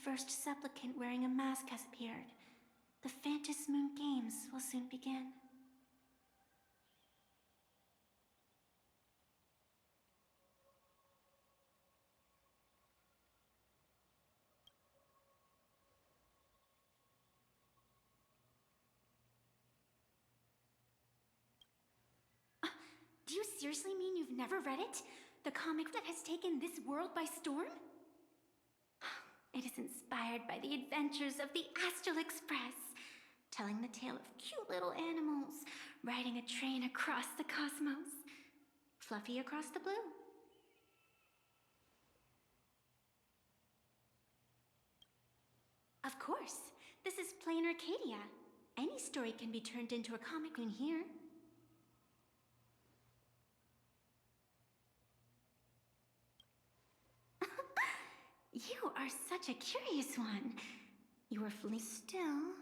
first supplicant wearing a mask has appeared. The Phantom Moon Games will soon begin. Do you seriously mean you've never read it? The comic that has taken this world by storm? It is inspired by the adventures of the Astral Express, telling the tale of cute little animals riding a train across the cosmos. Fluffy across the blue. Of course, this is plain Arcadia. Any story can be turned into a comic in here. You are such a curious one. You are fully still,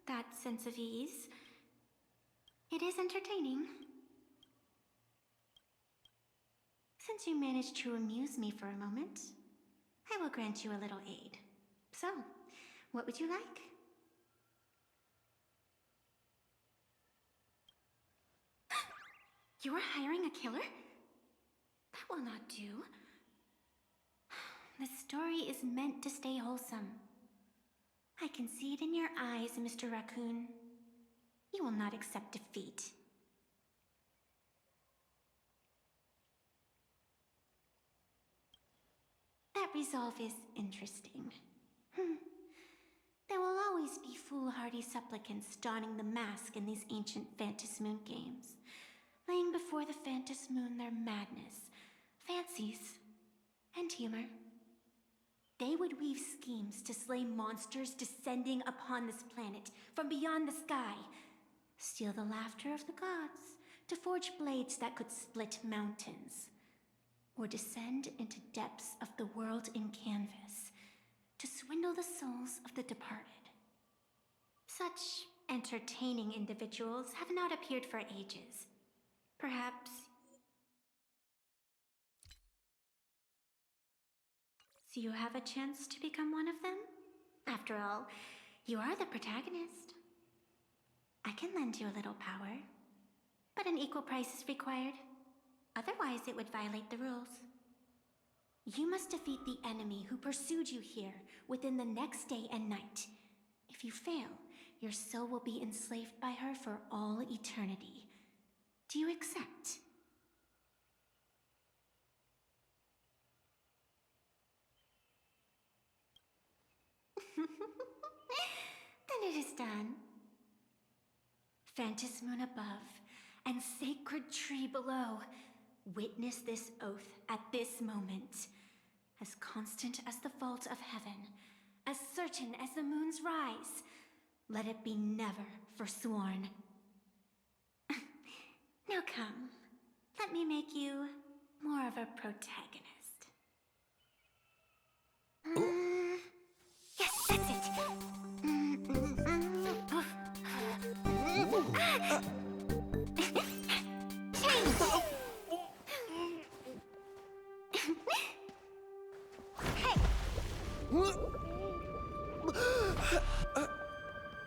that sense of ease. It is entertaining. Since you managed to amuse me for a moment, I will grant you a little aid. So, what would you like? You are hiring a killer? That will not do. The story is meant to stay wholesome. I can see it in your eyes, Mr. Raccoon. You will not accept defeat. That resolve is interesting. There will always be foolhardy supplicants donning the mask in these ancient Phantom Moon games, laying before the Phantom Moon their madness, fancies, and humor. They would weave schemes to slay monsters descending upon this planet from beyond the sky, steal the laughter of the gods to forge blades that could split mountains, or descend into depths of the world in canvas to swindle the souls of the departed. Such entertaining individuals have not appeared for ages. Perhaps so you have a chance to become one of them? After all, you are the protagonist. I can lend you a little power, but an equal price is required. Otherwise, it would violate the rules. You must defeat the enemy who pursued you here within the next day and night. If you fail, your soul will be enslaved by her for all eternity. Do you accept? Then it is done. Phantom Moon above and sacred tree below, witness this oath at this moment. As constant as the vault of heaven, as certain as the moon's rise, let it be never forsworn. Now come, let me make you more of a protagonist. Yes, that's it.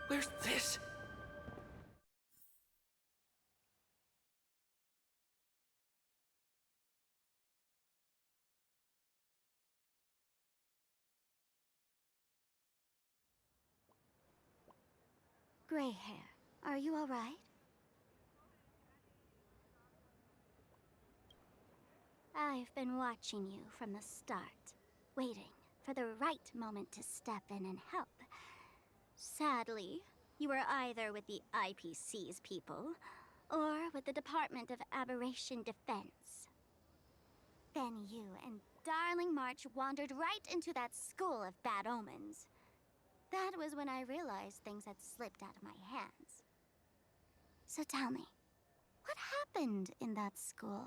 Where's this? Gray hair, are you all right? I've been watching you from the start, waiting for the right moment to step in and help. Sadly, you were either with the IPC's people, or with the Department of Aberration Defense. Then you and Darling March wandered right into that school of bad omens. That was when I realized things had slipped out of my hands. So tell me, what happened in that school?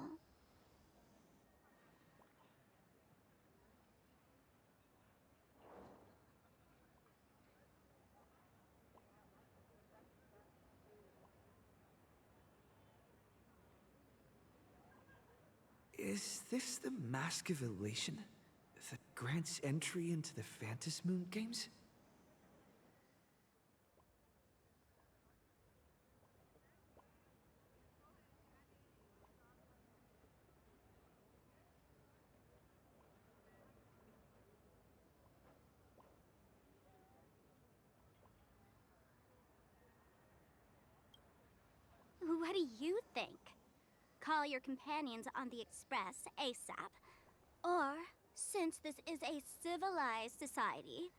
Is this the Mask of Elation? That grants entry into the Phantasmoon games? What do you think? Call your companions on the Express ASAP. Or, since this is a civilized society,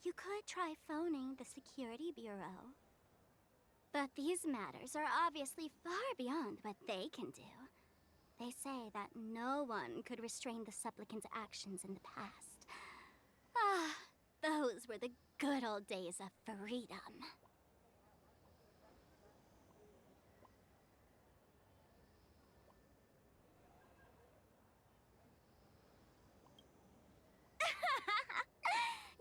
you could try phoning the Security Bureau. But these matters are obviously far beyond what they can do. They say that no one could restrain the supplicant's actions in the past. Ah, those were the good old days of freedom.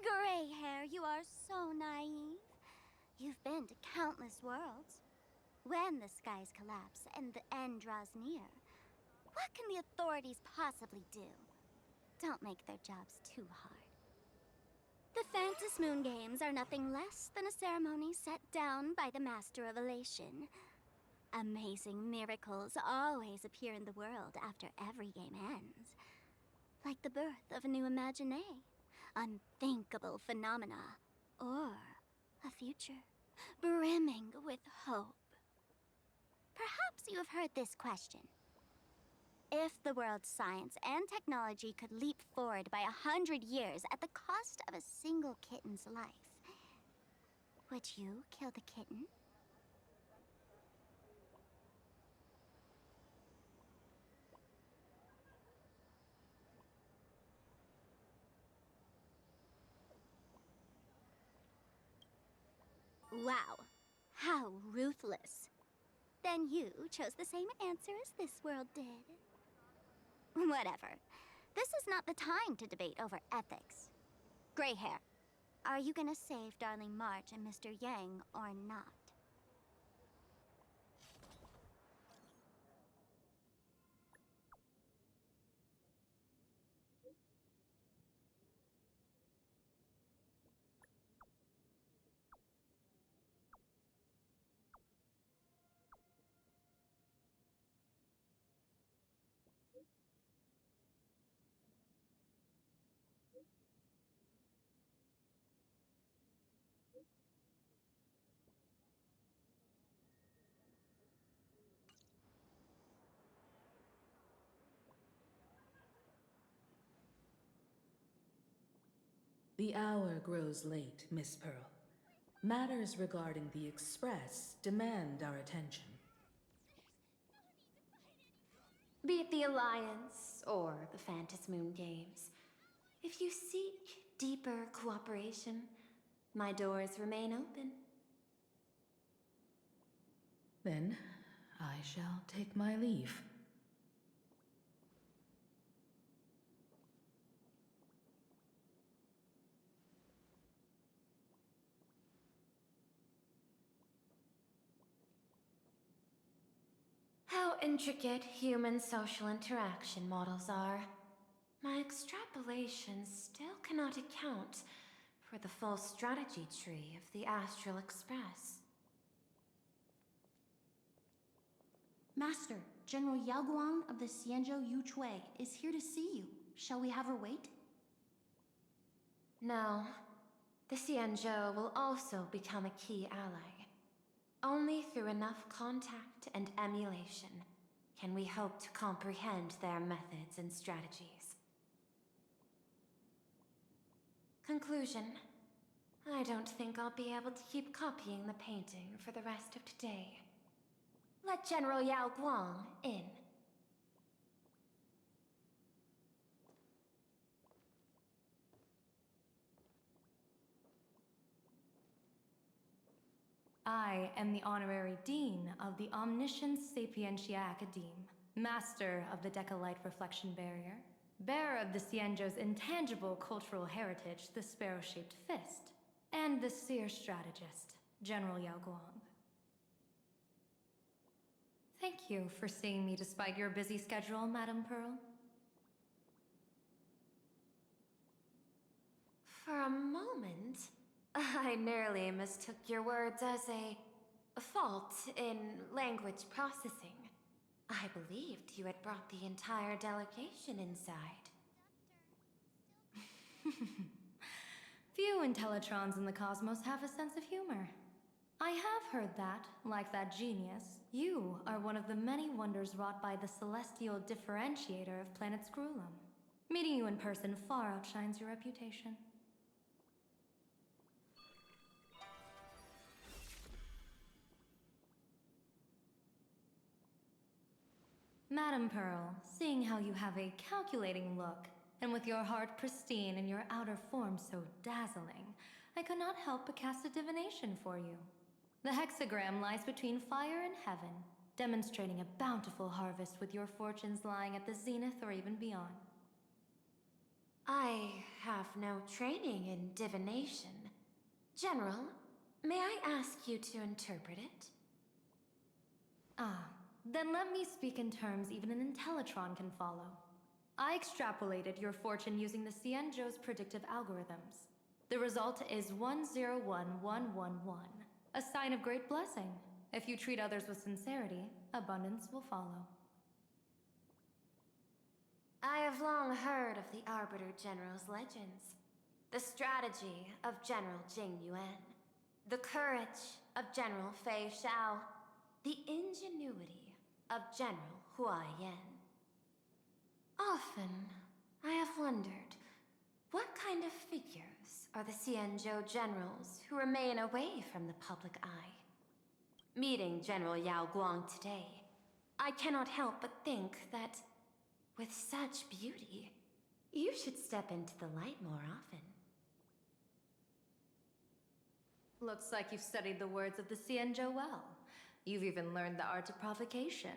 Gray hair, you are so naive. You've been to countless worlds. When the skies collapse and the end draws near, what can the authorities possibly do? Don't make their jobs too hard. The Phantasmoon Games are nothing less than a ceremony set down by the Master of Elation. Amazing miracles always appear in the world after every game ends. Like the birth of a new imaginée, unthinkable phenomena, or a future brimming with hope. Perhaps you have heard this question. If the world's science and technology could leap forward by 100 years at the cost of a single kitten's life, would you kill the kitten? Wow, how ruthless. Then you chose the same answer as this world did. Whatever. This is not the time to debate over ethics. Gray hair, are you gonna save Darling March and Mr. Yang or not? The hour grows late, Miss Pearl. Matters regarding the Express demand our attention. Be it the Alliance or the Phantasmoon Games, if you seek deeper cooperation, my doors remain open. Then, I shall take my leave. How intricate human social interaction models are. My extrapolations still cannot account for the full strategy tree of the Astral Express. Master, General Yao Guang of the Xianzhou Yuchui is here to see you. Shall we have her wait? No. The Xianzhou will also become a key ally. Only through enough contact and emulation can we hope to comprehend their methods and strategies. Conclusion. I don't think I'll be able to keep copying the painting for the rest of today. Let General Yao Guang in. I am the Honorary Dean of the Omniscience Sapientia Academe, Master of the Decalite Reflection Barrier, bearer of the Xianzhou's intangible cultural heritage, the Sparrow-Shaped Fist, and the Seer Strategist, General Yao Guang. Thank you for seeing me despite your busy schedule, Madame Pearl. For a moment, I nearly mistook your words as a fault in language processing. I believed you had brought the entire delegation inside. Few Intellitrons in the cosmos have a sense of humor. I have heard that, like that genius, you are one of the many wonders wrought by the celestial differentiator of planet Scrulum. Meeting you in person far outshines your reputation. Madam Pearl, seeing how you have a calculating look, and with your heart pristine and your outer form so dazzling, I could not help but cast a divination for you. The hexagram lies between fire and heaven, demonstrating a bountiful harvest with your fortunes lying at the zenith or even beyond. I have no training in divination. General, may I ask you to interpret it? Then let me speak in terms even an Intellitron can follow. I extrapolated your fortune using the Cienjo's predictive algorithms. The result is 101111, a sign of great blessing. If you treat others with sincerity, abundance will follow. I have long heard of the Arbiter General's legends. The strategy of General Jing Yuan. The courage of General Fei Xiao. The ingenuity of General Hua Yan. Often, I have wondered, what kind of figures are the Cienzhou generals who remain away from the public eye? Meeting General Yao Guang today, I cannot help but think that, with such beauty, you should step into the light more often. Looks like you've studied the words of the Cienzhou well. You've even learned the art of provocation.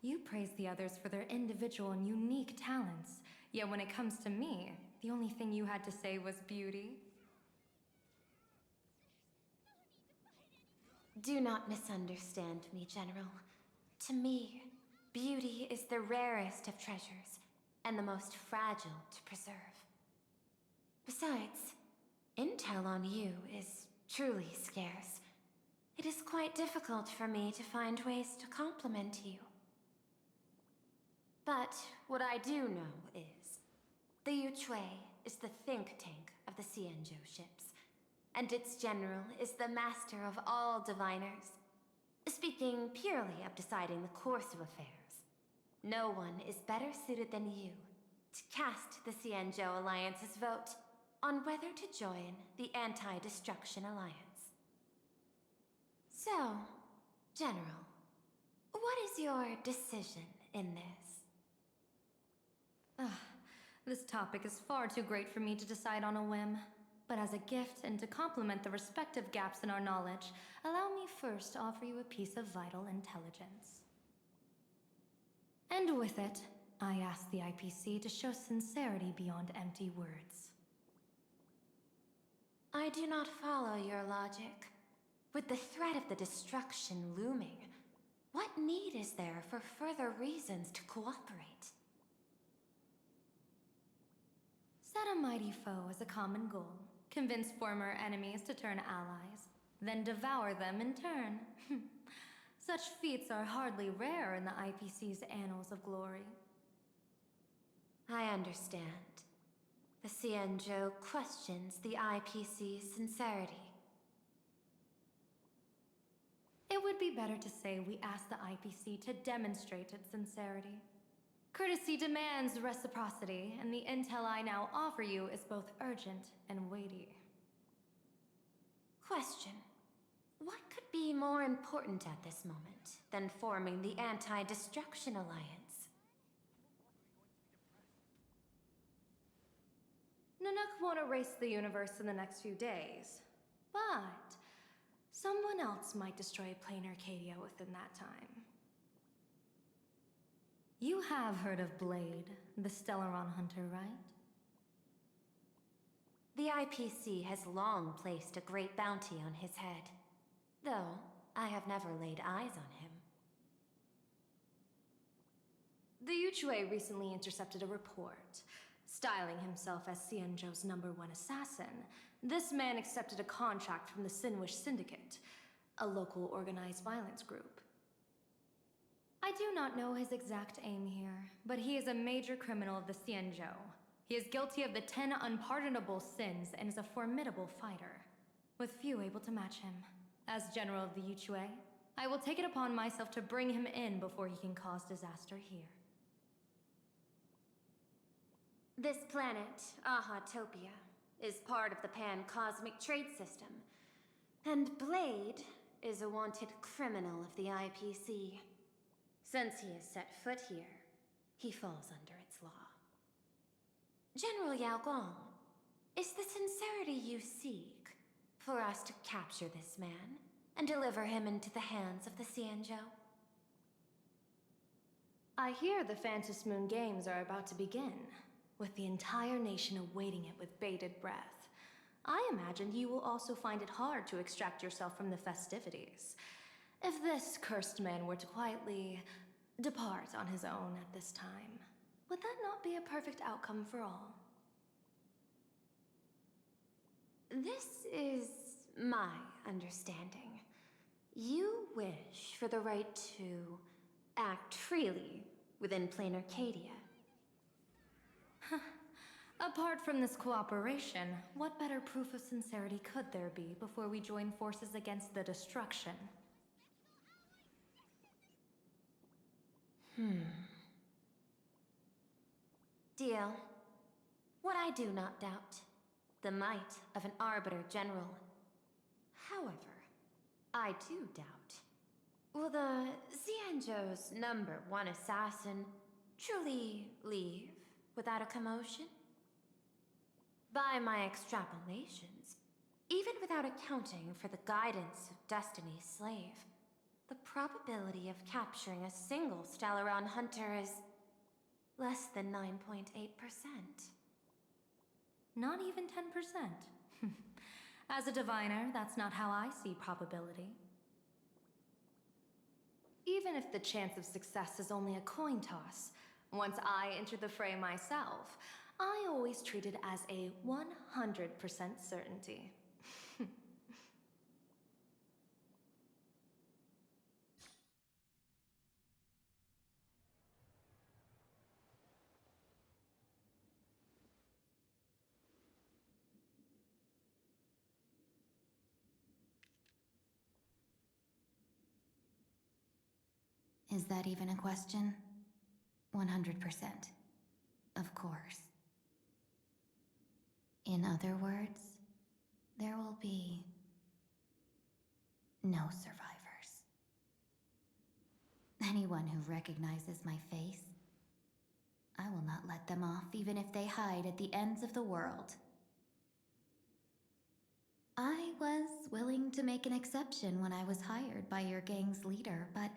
You praise the others for their individual and unique talents, yet when it comes to me, the only thing you had to say was beauty. Do not misunderstand me, General. To me, beauty is the rarest of treasures, and the most fragile to preserve. Besides, intel on you is truly scarce. It is quite difficult for me to find ways to compliment you. But what I do know is, the Yuchui is the think tank of the Cienzhou ships, and its general is the master of all diviners. Speaking purely of deciding the course of affairs, no one is better suited than you to cast the Cienzhou Alliance's vote on whether to join the Anti-Destruction Alliance. So, General, what is your decision in this? This topic is far too great for me to decide on a whim. But as a gift and to complement the respective gaps in our knowledge, allow me first to offer you a piece of vital intelligence. And with it, I ask the IPC to show sincerity beyond empty words. I do not follow your logic. With the threat of the destruction looming, what need is there for further reasons to cooperate? Set a mighty foe as a common goal. Convince former enemies to turn allies, then devour them in turn. Such feats are hardly rare in the IPC's annals of glory. I understand. The Cienzhou questions the IPC's sincerity. It would be better to say we ask the IPC to demonstrate its sincerity. Courtesy demands reciprocity, and the intel I now offer you is both urgent and weighty. Question. What could be more important at this moment than forming the Anti-Destruction Alliance? Nanook won't erase the universe in the next few days, but someone else might destroy plain Arcadia within that time. You have heard of Blade, the Stellaron hunter, right? The IPC has long placed a great bounty on his head, though I have never laid eyes on him. The Yuchui recently intercepted a report. Styling himself as Xianzhou's #1 assassin, this man accepted a contract from the Sinwish Syndicate, a local organized violence group. I do not know his exact aim here, but he is a major criminal of the Xianzhou. He is guilty of the 10 unpardonable sins and is a formidable fighter, with few able to match him. As General of the Yuchue, I will take it upon myself to bring him in before he can cause disaster here. This planet, Ahatopia, is part of the pan-cosmic trade system, and Blade is a wanted criminal of the IPC. Since he has set foot here, he falls under its law. General Yao Gong, is the sincerity you seek for us to capture this man and deliver him into the hands of the Xianzhou? I hear the Phantom Moon Games are about to begin, with the entire nation awaiting it with bated breath. I imagine you will also find it hard to extract yourself from the festivities. If this cursed man were to quietly depart on his own at this time, would that not be a perfect outcome for all? This is my understanding. You wish for the right to act freely within plain Arcadia. Apart from this cooperation, what better proof of sincerity could there be before we join forces against the destruction? Deal. What I do not doubt, the might of an Arbiter General. However, I do doubt, will the Xianzhou's #1 assassin truly leave without a commotion? By my extrapolations, even without accounting for the guidance of Destiny's slave, the probability of capturing a single Stellaron hunter is less than 9.8%. Not even 10%. As a diviner, that's not how I see probability. Even if the chance of success is only a coin toss, once I enter the fray myself, I always treat it as a 100% certainty. Is that even a question? 100%. Of course. In other words, there will be no survivors. Anyone who recognizes my face, I will not let them off even if they hide at the ends of the world. I was willing to make an exception when I was hired by your gang's leader, but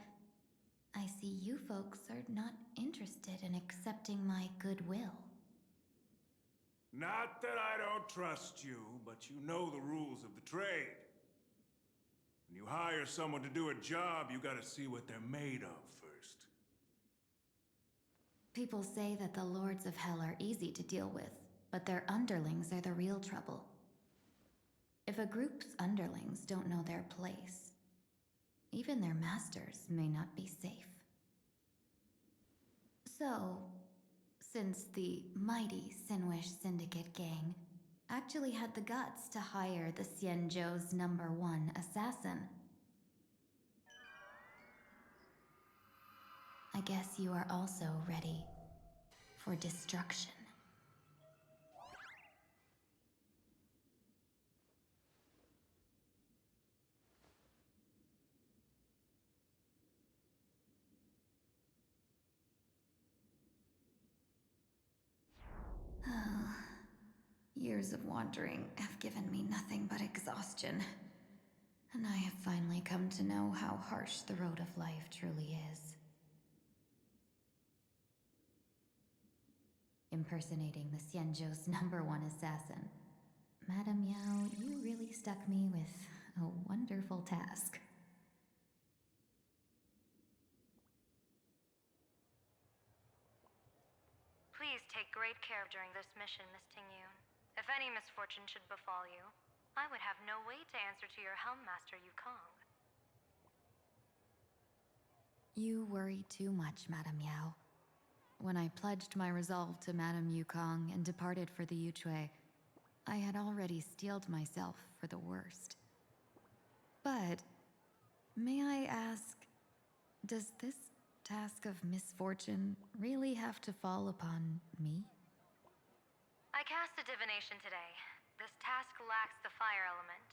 I see you folks are not interested in accepting my goodwill. Not that I don't trust you, but you know the rules of the trade. When you hire someone to do a job, you gotta see what they're made of first. People say that the Lords of Hell are easy to deal with, but their underlings are the real trouble. If a group's underlings don't know their place, even their masters may not be safe. So, since the mighty Sinwish Syndicate gang actually had the guts to hire the Xianzhou's #1 assassin, I guess you are also ready for destruction. Years of wandering have given me nothing but exhaustion, and I have finally come to know how harsh the road of life truly is. Impersonating the Xianzhou's #1 assassin. Madame Yao, you really stuck me with a wonderful task. Please take take great care during this mission, Miss Tingyun. If any misfortune should befall you, I would have no way to answer to your Helm Master Yukong. You worry too much, Madame Yao. When I pledged my resolve to Madame Yukong and departed for the Yuchue, I had already steeled myself for the worst. But, may I ask, does this task of misfortune really have to fall upon me? I cast a divination today. This task lacks the fire element.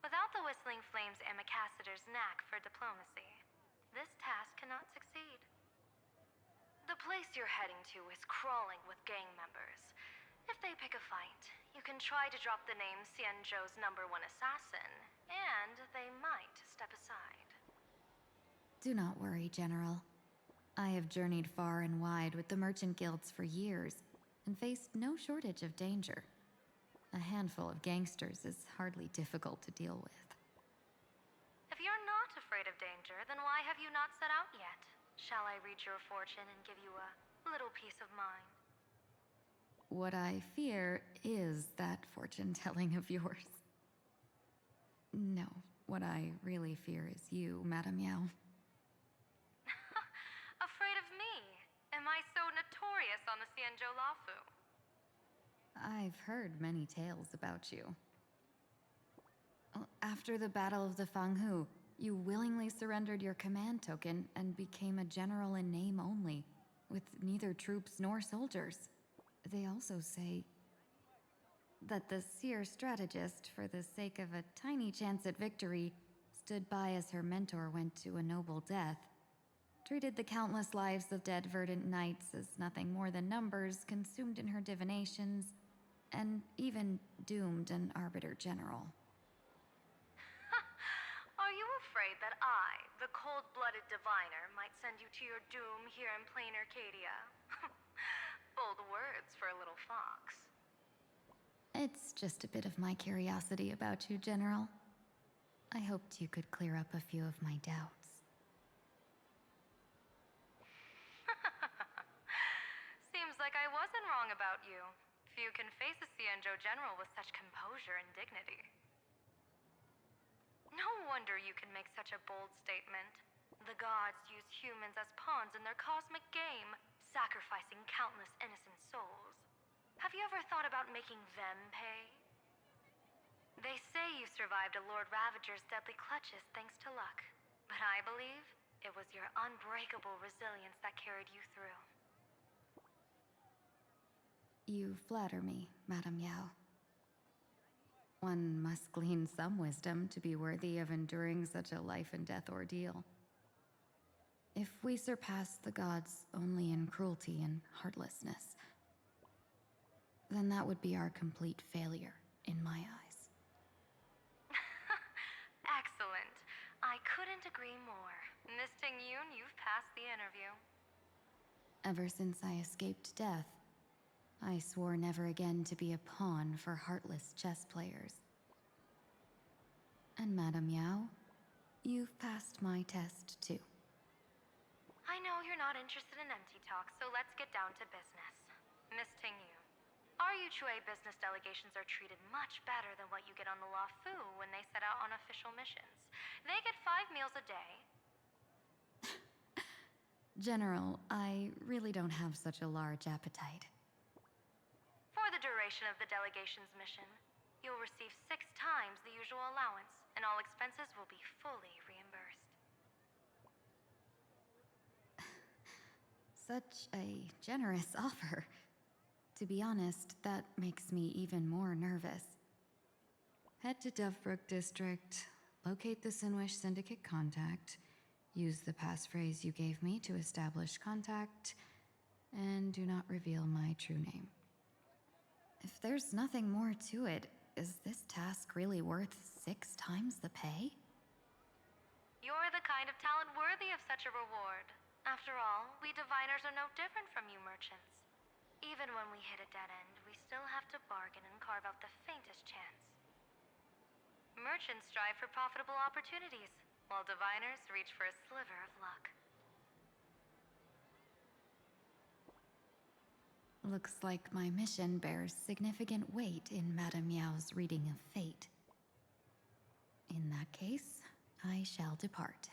Without the Whistling Flames Ambassador's knack for diplomacy, this task cannot succeed. The place you're heading to is crawling with gang members. If they pick a fight, you can try to drop the name Xianzhou's #1 assassin, and they might step aside. Do not worry, General. I have journeyed far and wide with the merchant guilds for years and faced no shortage of danger. A handful of gangsters is hardly difficult to deal with. If you're not afraid of danger, then why have you not set out yet? Shall I read your fortune and give you a little peace of mind? What I fear is that fortune-telling of yours. No, what I really fear is you, Madame Yao. Afraid of me? Am I so notorious on the Xianzhou Lafu? I've heard many tales about you. After the Battle of the Fanghu, you willingly surrendered your command token and became a general in name only, with neither troops nor soldiers. They also say that the seer strategist, for the sake of a tiny chance at victory, stood by as her mentor went to a noble death, treated the countless lives of dead verdant knights as nothing more than numbers consumed in her divinations, and even doomed an arbiter general. Are you afraid that I, the cold-blooded diviner, might send you to your doom here in plain Arcadia? Bold words for a little fox. It's just a bit of my curiosity about you, General. I hoped you could clear up a few of my doubts. Seems like I wasn't wrong about you. Few can face a Xianzhou general with such composure and dignity. No wonder you can make such a bold statement. The gods use humans as pawns in their cosmic game, sacrificing countless innocent souls. Have you ever thought about making them pay? They say you survived a Lord Ravager's deadly clutches thanks to luck, but I believe it was your unbreakable resilience that carried you through. You flatter me, Madame Yao. One must glean some wisdom to be worthy of enduring such a life-and-death ordeal. If we surpass the gods only in cruelty and heartlessness, then that would be our complete failure, in my eyes. Excellent. I couldn't agree more. Miss Tingyun, you've passed the interview. Ever since I escaped death, I swore never again to be a pawn for heartless chess players. And Madame Yao, you've passed my test too. I know you're not interested in empty talk, so let's get down to business. Miss Tingyun, our Yuchue business delegations are treated much better than what you get on the Lafu when they set out on official missions. They get 5 meals a day. General, I really don't have such a large appetite. For the duration of the delegation's mission, you'll receive 6 times the usual allowance, and all expenses will be fully reimbursed. Such a generous offer. To be honest, that makes me even more nervous. Head to Dovebrook District, locate the Sinwish Syndicate contact, use the passphrase you gave me to establish contact, and do not reveal my true name. If there's nothing more to it, is this task really worth 6 times the pay? You're the kind of talent worthy of such a reward. After all, we diviners are no different from you merchants. Even when we hit a dead end, we still have to bargain and carve out the faintest chance. Merchants strive for profitable opportunities, while diviners reach for a sliver of luck. Looks like my mission bears significant weight in Madame Yao's reading of fate. In that case, I shall depart.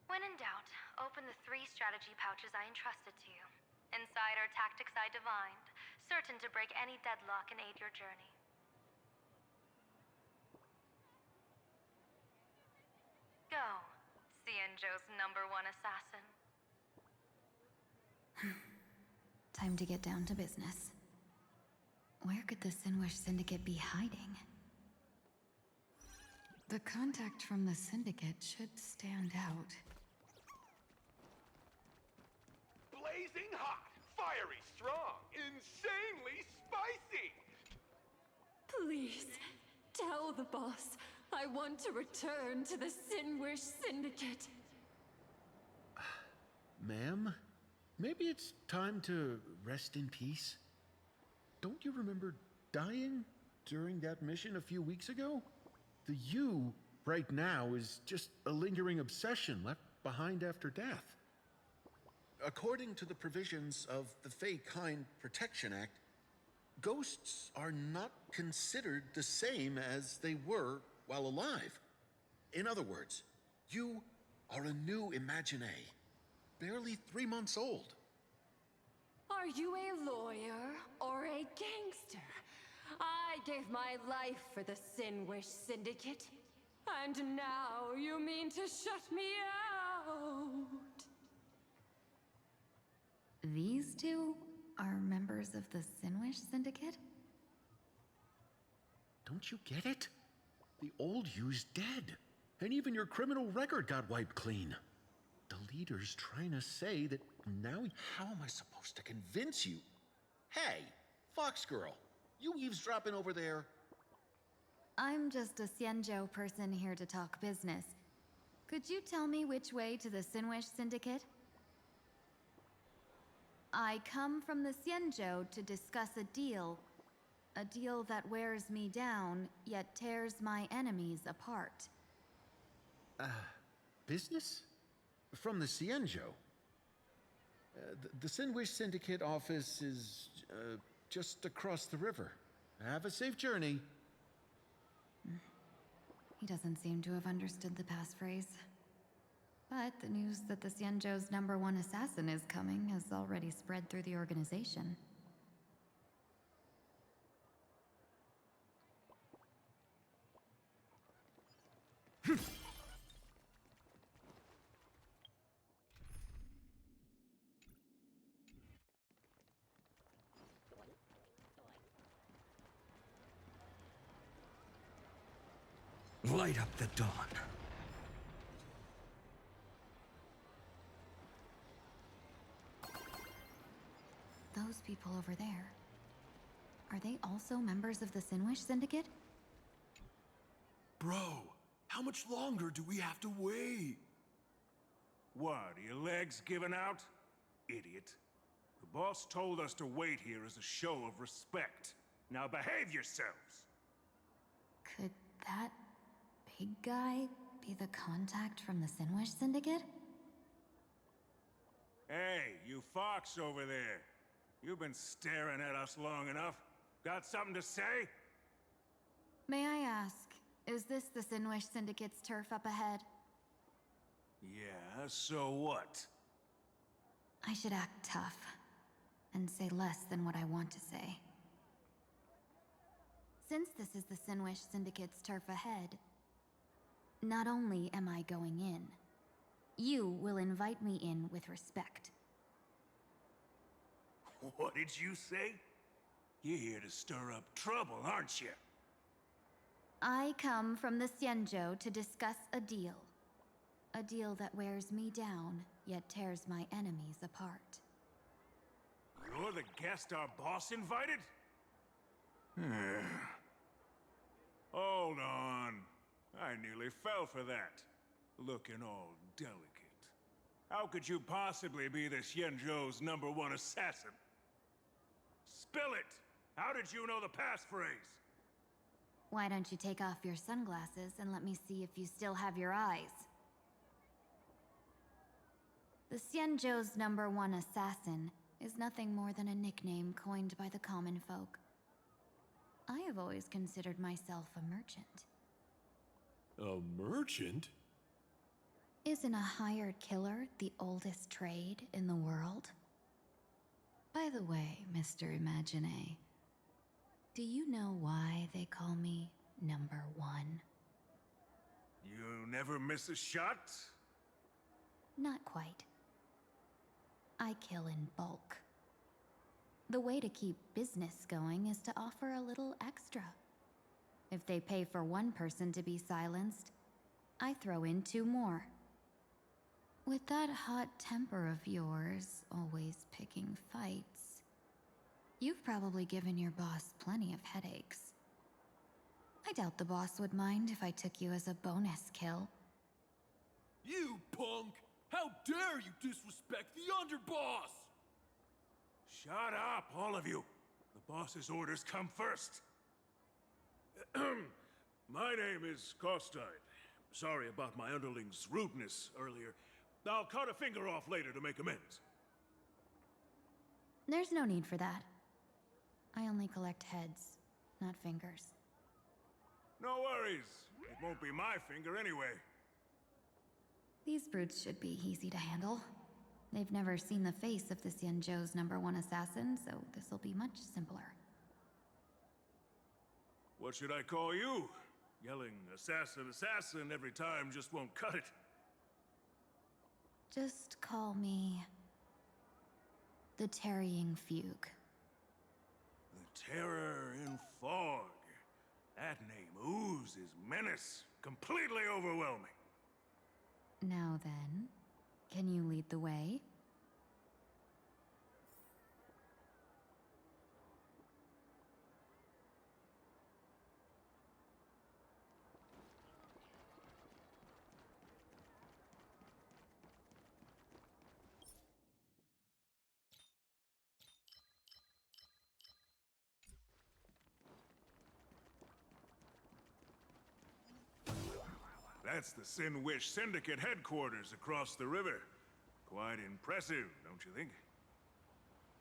When in doubt, open the 3 strategy pouches I entrusted to you. Inside are tactics I divined, certain to break any deadlock and aid your journey. Go, Xianzhou's #1 assassin. Time to get down to business. Where could the Sinwish Syndicate be hiding? The contact from the Syndicate should stand out. Blazing hot, fiery strong, insanely spicy! Please, tell the boss I want to return to the Sinwish Syndicate. Ma'am, maybe it's time to rest in peace? Don't you remember dying during that mission a few weeks ago? The you right now is just a lingering obsession left behind after death. According to the provisions of the Fey Kind Protection Act, ghosts are not considered the same as they were while alive. In other words, you are a new Imagine, barely 3 months old. Are you a lawyer or a gangster? I gave my life for the Sinwish Syndicate. And now you mean to shut me out? These two are members of the Sinwish Syndicate? Don't you get it? The old you's dead, and even your criminal record got wiped clean. The leader's trying to say that now... How am I supposed to convince you? Hey, Fox Girl, you eavesdropping over there? I'm just a Xianzhou person here to talk business. Could you tell me which way to the Sinwish Syndicate? I come from the Xianzhou to discuss a deal that wears me down, yet tears my enemies apart. Business? From the Xianzhou? The Sinwish Syndicate office is just across the river. Have a safe journey. He doesn't seem to have understood the passphrase. But the news that the Xianzhou's #1 assassin is coming has already spread through the organization. Light up the dawn. Those people over there. Are they also members of the Sinwish Syndicate? Bro, how much longer do we have to wait? What, are your legs giving out? Idiot. The boss told us to wait here as a show of respect. Now behave yourselves! Could that big guy be the contact from the Sinwish Syndicate? Hey, you fox over there. You've been staring at us long enough. Got something to say? May I ask, is this the Sinwish Syndicate's turf up ahead? Yeah, so what? I should act tough, and say less than what I want to say. Since this is the Sinwish Syndicate's turf ahead, not only am I going in, you will invite me in with respect. What did you say? You're here to stir up trouble, aren't you? I come from the Xianzhou to discuss a deal. A deal that wears me down, yet tears my enemies apart. You're the guest our boss invited? Hold on. I nearly fell for that. Looking all delicate. How could you possibly be the Xianzhou's #1 assassin? Spill it! How did you know the passphrase? Why don't you take off your sunglasses and let me see if you still have your eyes? The Xianzhou's #1 assassin is nothing more than a nickname coined by the common folk. I have always considered myself a merchant. A merchant? Isn't a hired killer the oldest trade in the world? By the way, Mr. Imagine, do you know why they call me number 1? You never miss a shot? Not quite. I kill in bulk. The way to keep business going is to offer a little extra. If they pay for one person to be silenced, I throw in 2 more. With that hot temper of yours, always picking fights, you've probably given your boss plenty of headaches. I doubt the boss would mind if I took you as a bonus kill. You punk! How dare you disrespect the underboss! Shut up, all of you. The boss's orders come first. My name is Costide. Sorry about my underling's rudeness earlier. I'll cut a finger off later to make amends. There's no need for that. I only collect heads, not fingers. No worries. It won't be my finger anyway. These brutes should be easy to handle. They've never seen the face of the Xianzhou's number 1 assassin, so this'll be much simpler. What should I call you? Yelling assassin, assassin every time just won't cut it. Just call me the Tarrying Fugue. The Terror in Fog. That name oozes menace. Completely overwhelming. Now then, can you lead the way? That's the Sin Wish Syndicate headquarters across the river. Quite impressive, don't you think?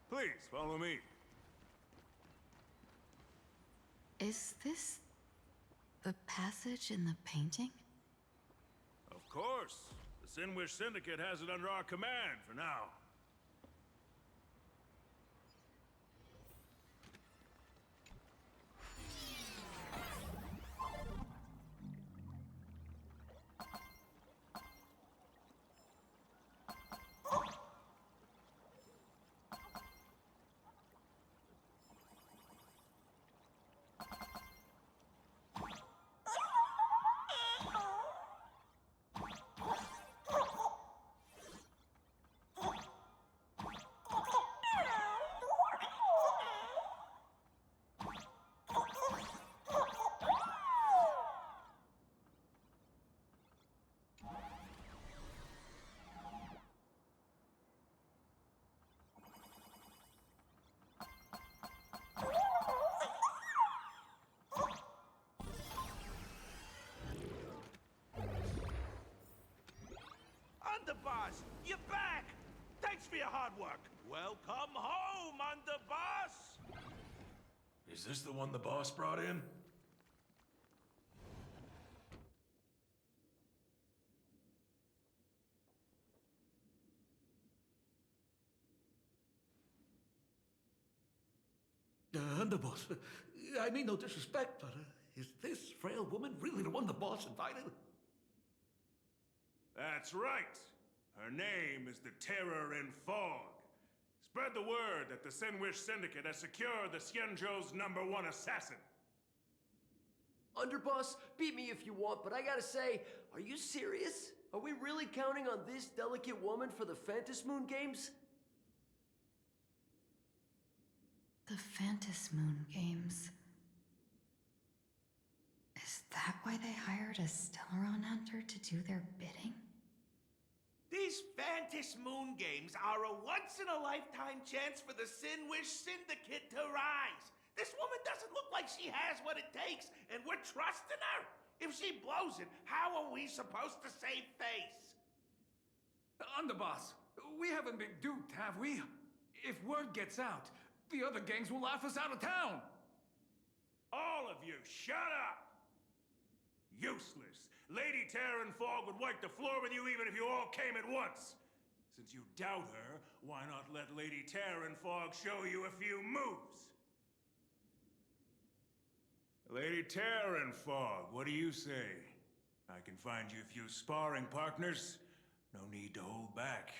Please, follow me. Is this the passage in the painting? Of course. The Sin Wish Syndicate has it under our command for now. Underboss, you're back! Thanks for your hard work. Welcome home, Underboss! Is this the one the boss brought in? Underboss, I mean no disrespect, but is this frail woman really the one the boss invited? That's right. Her name is the Terror in Fog. Spread the word that the Sin Wish Syndicate has secured the Xianzhou's #1 assassin. Underboss, beat me if you want, but I gotta say, are you serious? Are we really counting on this delicate woman for the Phantasmoon games? The Phantasmoon games. Is that why they hired a Stellaron hunter to do their bidding? These Phantasmoon games are a once-in-a-lifetime chance for the Sin Wish Syndicate to rise. This woman doesn't look like she has what it takes, and we're trusting her. If she blows it, how are we supposed to save face? Underboss, we haven't been duped, have we? If word gets out, the other gangs will laugh us out of town! All of you, shut up! Useless. Lady Terran Fog would wipe the floor with you even if you all came at once. Since you doubt her, why not let Lady Terran Fog show you a few moves? Lady Terran Fog, what do you say? I can find you a few sparring partners. No need to hold back.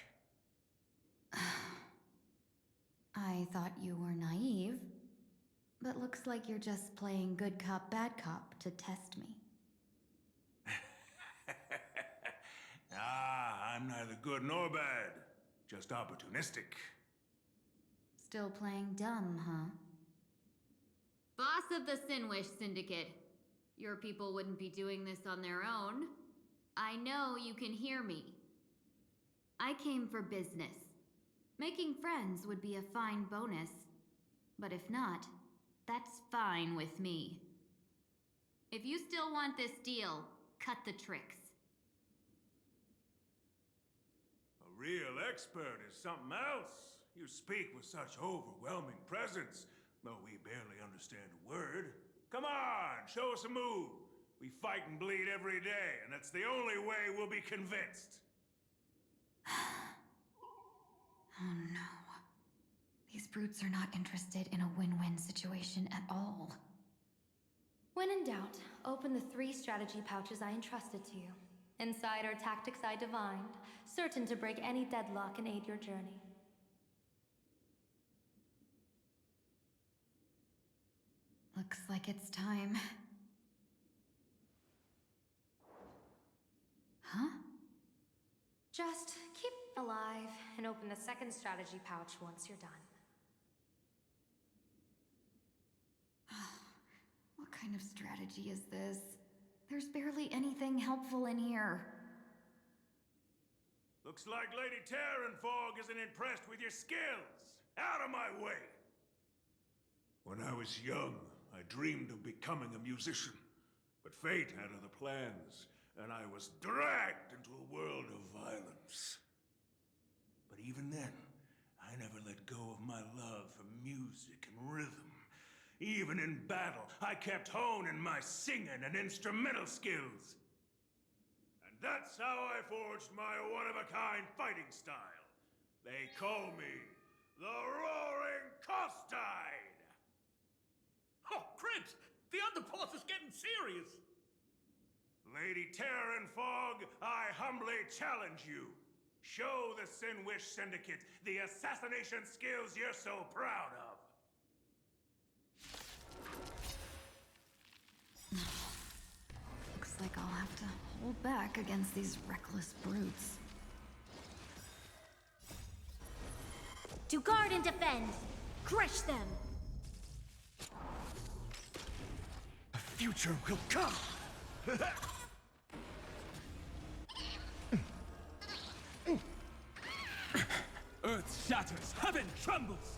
I thought you were naive, but looks like you're just playing good cop, bad cop to test me. I'm neither good nor bad, just opportunistic. Still playing dumb, huh? Boss of the Sinwish Syndicate. Your people wouldn't be doing this on their own. I know you can hear me. I came for business. Making friends would be a fine bonus. But if not, that's fine with me. If you still want this deal, cut the tricks. A real expert is something else. You speak with such overwhelming presence, though we barely understand a word. Come on, show us a move. We fight and bleed every day, and that's the only way we'll be convinced. Oh no. These brutes are not interested in a win-win situation at all. When in doubt, open the 3 strategy pouches I entrusted to you. Inside are tactics I divined, certain to break any deadlock and aid your journey. Looks like it's time. Huh? Just keep alive and open the 2nd strategy pouch once you're done. What kind of strategy is this? There's barely anything helpful in here. Looks like Lady Terran Fog isn't impressed with your skills. Out of my way! When I was young, I dreamed of becoming a musician. But fate had other plans, and I was dragged into a world of violence. But even then, I never let go of my love for music and rhythm. Even in battle, I kept honing my singing and instrumental skills. And that's how I forged my one-of-a-kind fighting style. They call me the Roaring Costide! Oh, Prince! The underboss is getting serious! Lady Terran Fog, I humbly challenge you. Show the Sinwish Syndicate the assassination skills you're so proud of. Looks like I'll have to hold back against these reckless brutes. To guard and defend! Crush them! The future will come! Earth shatters, heaven trembles!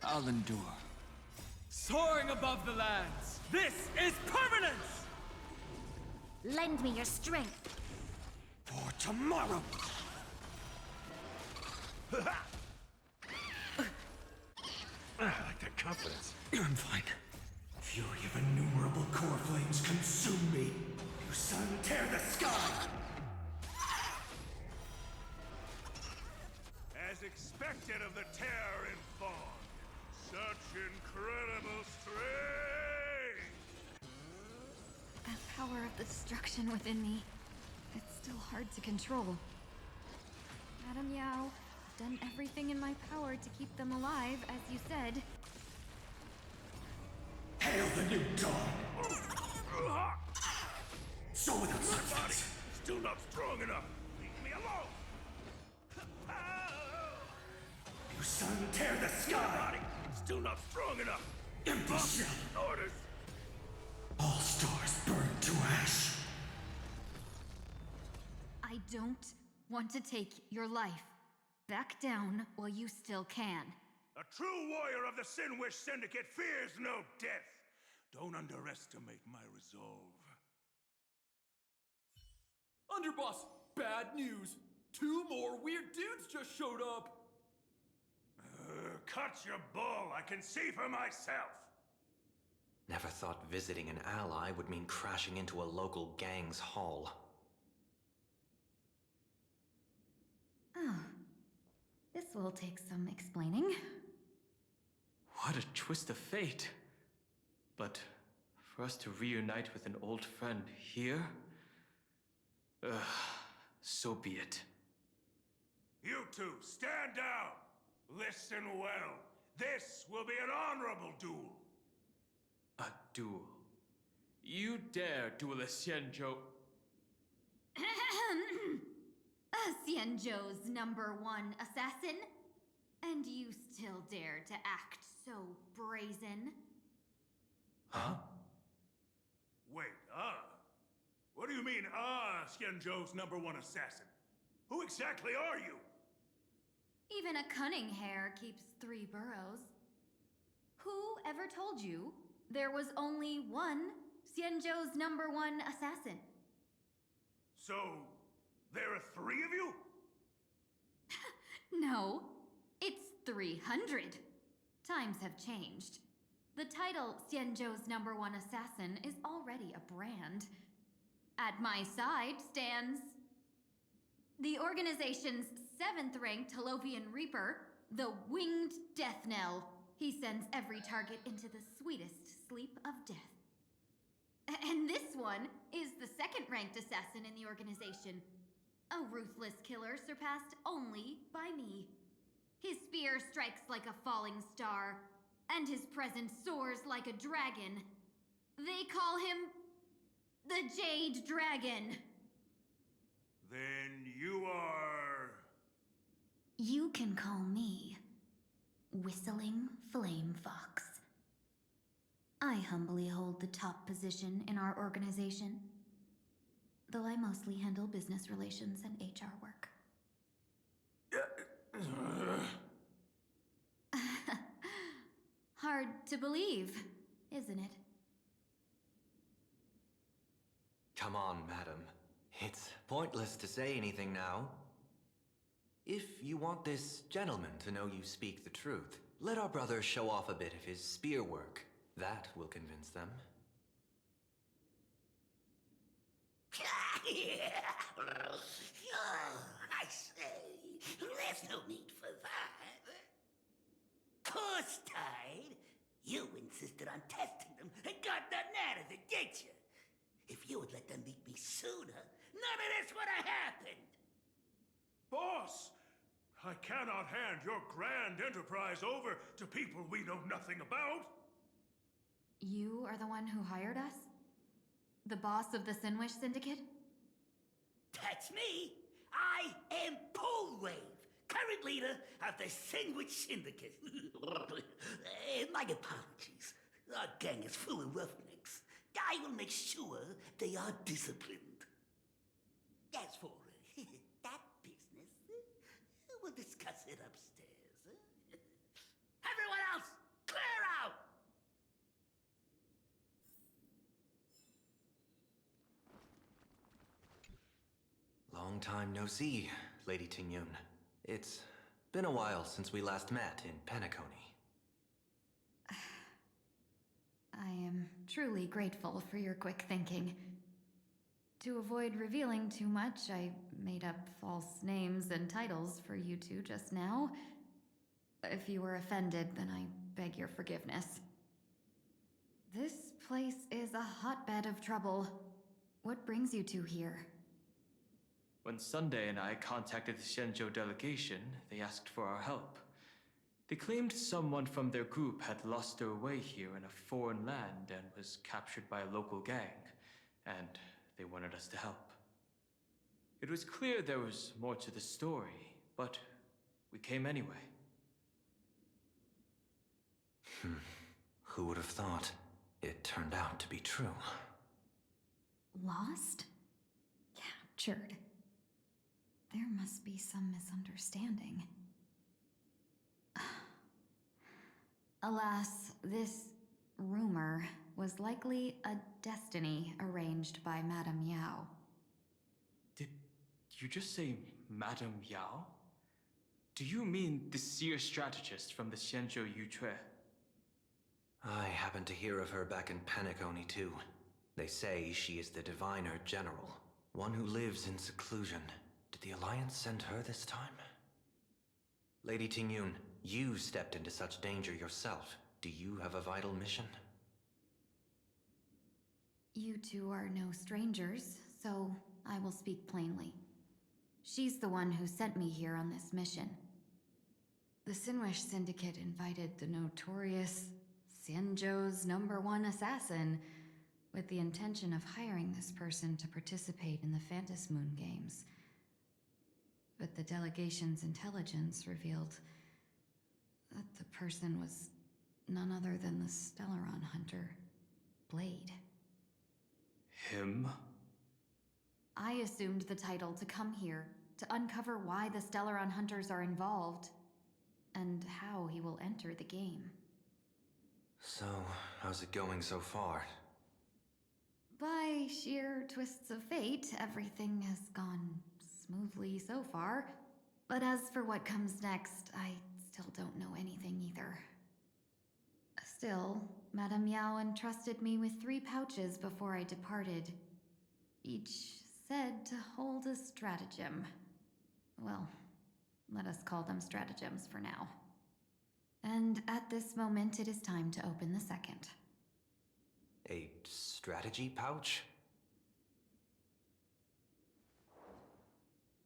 I'll endure. Soaring above the lands, this is permanence! Lend me your strength! For tomorrow! I like that confidence. I'm fine. Fury of innumerable core flames consume me. You sun tear the sky! As expected of the Terran Fog, such incredible strength! That power of the destruction within me, it's still hard to control. Madam Yao, I've done everything in my power to keep them alive, as you said. Hail the new dawn! So without My body still not strong enough. Leave me alone. You sun tear the My sky! body still not strong enough. Empty shell! Orders. All stars burn to ash! I don't want to take your life. Back down while you still can. A true warrior of the Sinwish Syndicate fears no death. Don't underestimate my resolve. Underboss, bad news. 2 more weird dudes just showed up! Cut your bull, I can see for myself! Never thought visiting an ally would mean crashing into a local gang's hall. Oh. This will take some explaining. What a twist of fate. But for us to reunite with an old friend here? So be it. You two, stand down! Listen well. This will be an honorable duel. A duel. You dare duel a Xianzhou... Xianzhou's #1 assassin? And you still dare to act so brazen? Huh? Wait, What do you mean, Xianzhou's #1 assassin? Who exactly are you? Even a cunning hare keeps 3 burrows. Who ever told you there was only one Xianzhou's #1 assassin? So, there are 3 of you? No, it's 300. Times have changed. The title Xianzhou's #1 assassin is already a brand. At my side stands the organization's 7th-ranked Talovian Reaper, the Winged Death Knell. He sends every target into the sweetest sleep of death. And this one is the 2nd-ranked assassin in the organization. A ruthless killer surpassed only by me. His spear strikes like a falling star, and his presence soars like a dragon. They call him the Jade Dragon. Then you are... You can call me Whistling Flame Fox. I humbly hold the top position in our organization, though I mostly handle business relations and HR work. Hard to believe, isn't it? Come on, madam. It's pointless to say anything now. If you want this gentleman to know you speak the truth, let our brother show off a bit of his spear work. That will convince them. I say, there's no need for that. Course tied. You insisted on testing them and got nothing out of it, did you? If you had let them meet me sooner, none of this would have happened. Boss! I cannot hand your grand enterprise over to people we know nothing about. You are the one who hired us? The boss of the Sinwish Syndicate? That's me. I am Polewave, current leader of the Sandwich Syndicate. My apologies. Our gang is full of roughnecks. I will make sure they are disciplined. As for that business, we'll discuss it upstairs. Everyone else, clear out! Long time no see, Lady Tingyun. It's been a while since we last met in Penacony. I am truly grateful for your quick thinking. To avoid revealing too much, I made up false names and titles for you two just now. If you were offended, then I beg your forgiveness. This place is a hotbed of trouble. What brings you two here? When Sunday and I contacted the Xianzhou delegation, they asked for our help. They claimed someone from their group had lost their way here in a foreign land and was captured by a local gang, and they wanted us to help. It was clear there was more to the story, but we came anyway. Who would have thought? It turned out to be true. Lost? Captured. There must be some misunderstanding. Alas, this rumor was likely a destiny arranged by Madame Yao. Did you just say Madame Yao? Do you mean the seer strategist from the Xianzhou Yutue? I happened to hear of her back in Penacony too. They say she is the diviner general, one who lives in seclusion. Did the Alliance send her this time? Lady Tingyun, you stepped into such danger yourself. Do you have a vital mission? You two are no strangers, so I will speak plainly. She's the one who sent me here on this mission. The Sinwish Syndicate invited the notorious Xianzhou's #1 assassin with the intention of hiring this person to participate in the Phantasmoon Games. But the delegation's intelligence revealed that the person was none other than the Stellaron hunter, Blade. Him? I assumed the title to come here to uncover why the Stellaron hunters are involved and how he will enter the game. So, how's it going so far? By sheer twists of fate, everything has gone smoothly so far. But as for what comes next, I still don't know anything either. Still, Madame Yao entrusted me with 3 pouches before I departed. Each said to hold a stratagem. Well, let us call them stratagems for now. And at this moment, it is time to open the second. A strategy pouch?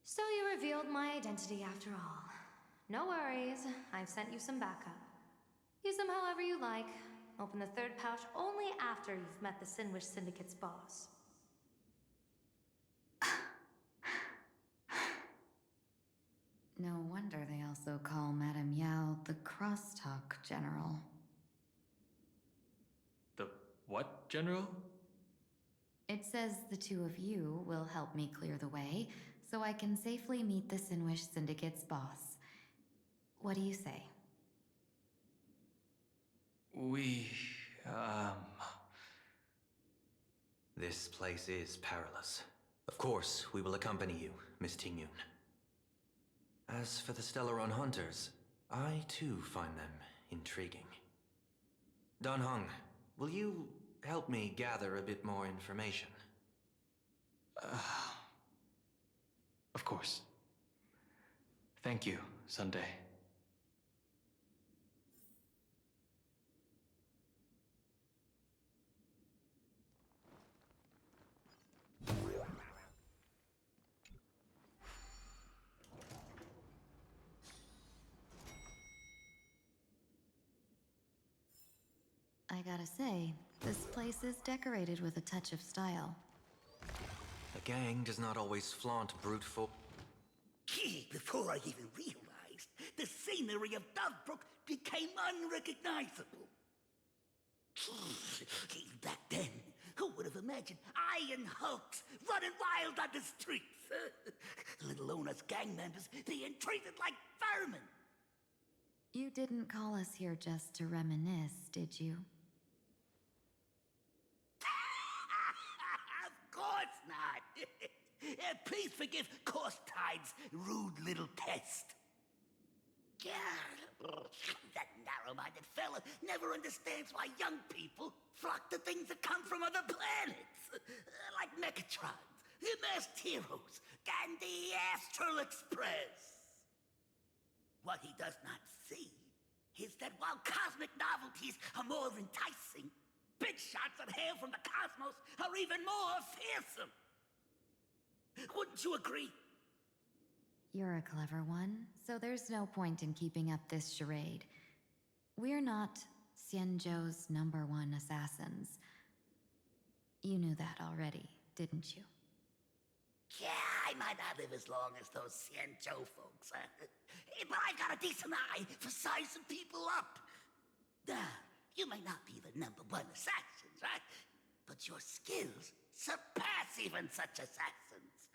So you revealed my identity after all. No worries, I've sent you some backup. Use them however you like. Open the 3rd pouch only after you've met the Sinwish Syndicate's boss. No wonder they also call Madame Yao the Crosstalk General. The what, General? It says the 2 of you will help me clear the way, so I can safely meet the Sinwish Syndicate's boss. What do you say? This place is perilous. Of course, we will accompany you, Miss Tingyun. As for the Stellaron hunters, I too find them intriguing. Dan Heng, will you help me gather a bit more information? Of course. Thank you, Sunday. I gotta say, this place is decorated with a touch of style. A gang does not always flaunt brute force. Gee, before I even realized, the scenery of Dovebrook became unrecognizable. Gee, back then, who would have imagined Iron Hulks running wild on the streets? Let alone us gang members being treated like vermin. You didn't call us here just to reminisce, did you? Of course not. Please forgive Korstide's rude little test. That narrow-minded fella never understands why young people flock to things that come from other planets. Like Mechatrons, masked heroes, and the Astral Express. What he does not see is that while cosmic novelties are more enticing, big shots that hail from the cosmos are even more fearsome. Wouldn't you agree? You're a clever one, so there's no point in keeping up this charade. We're not Xianzhou's #1 assassins. You knew that already, didn't you? Yeah, I might not live as long as those Xianzhou folks, but I've got a decent eye for sizing people up. You may not be the #1 assassins, right? But your skills surpass even such assassins.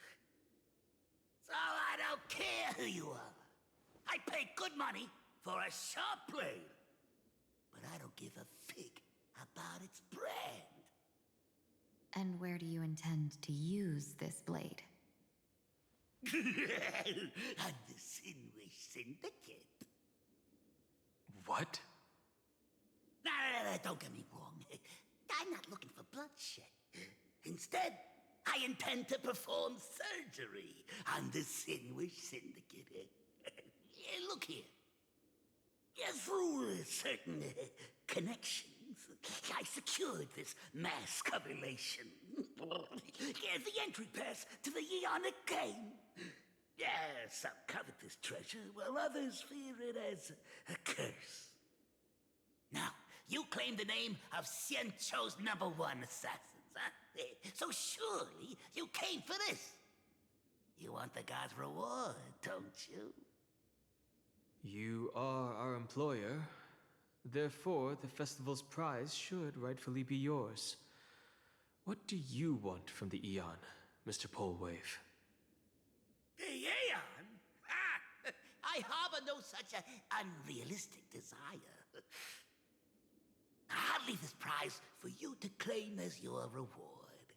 So I don't care who you are. I pay good money for a sharp blade. But I don't give a fig about its brand. And where do you intend to use this blade? And the Sinwish Syndicate. What? No, don't get me wrong. I'm not looking for bloodshed. Instead, I intend to perform surgery on the Sinwish Syndicate. Look here. Through certain connections, I secured this mass correlation. The entry pass to the Eonic game. Some covet this treasure, while others fear it as a curse. Now, you claim the name of Xianzhou's #1 assassins, huh? So surely you came for this. You want the god's reward, don't you? You are our employer. Therefore, the festival's prize should rightfully be yours. What do you want from the Eon, Mr. Polwave? The Aeon? I harbor no such unrealistic desire. I'll leave this prize for you to claim as your reward.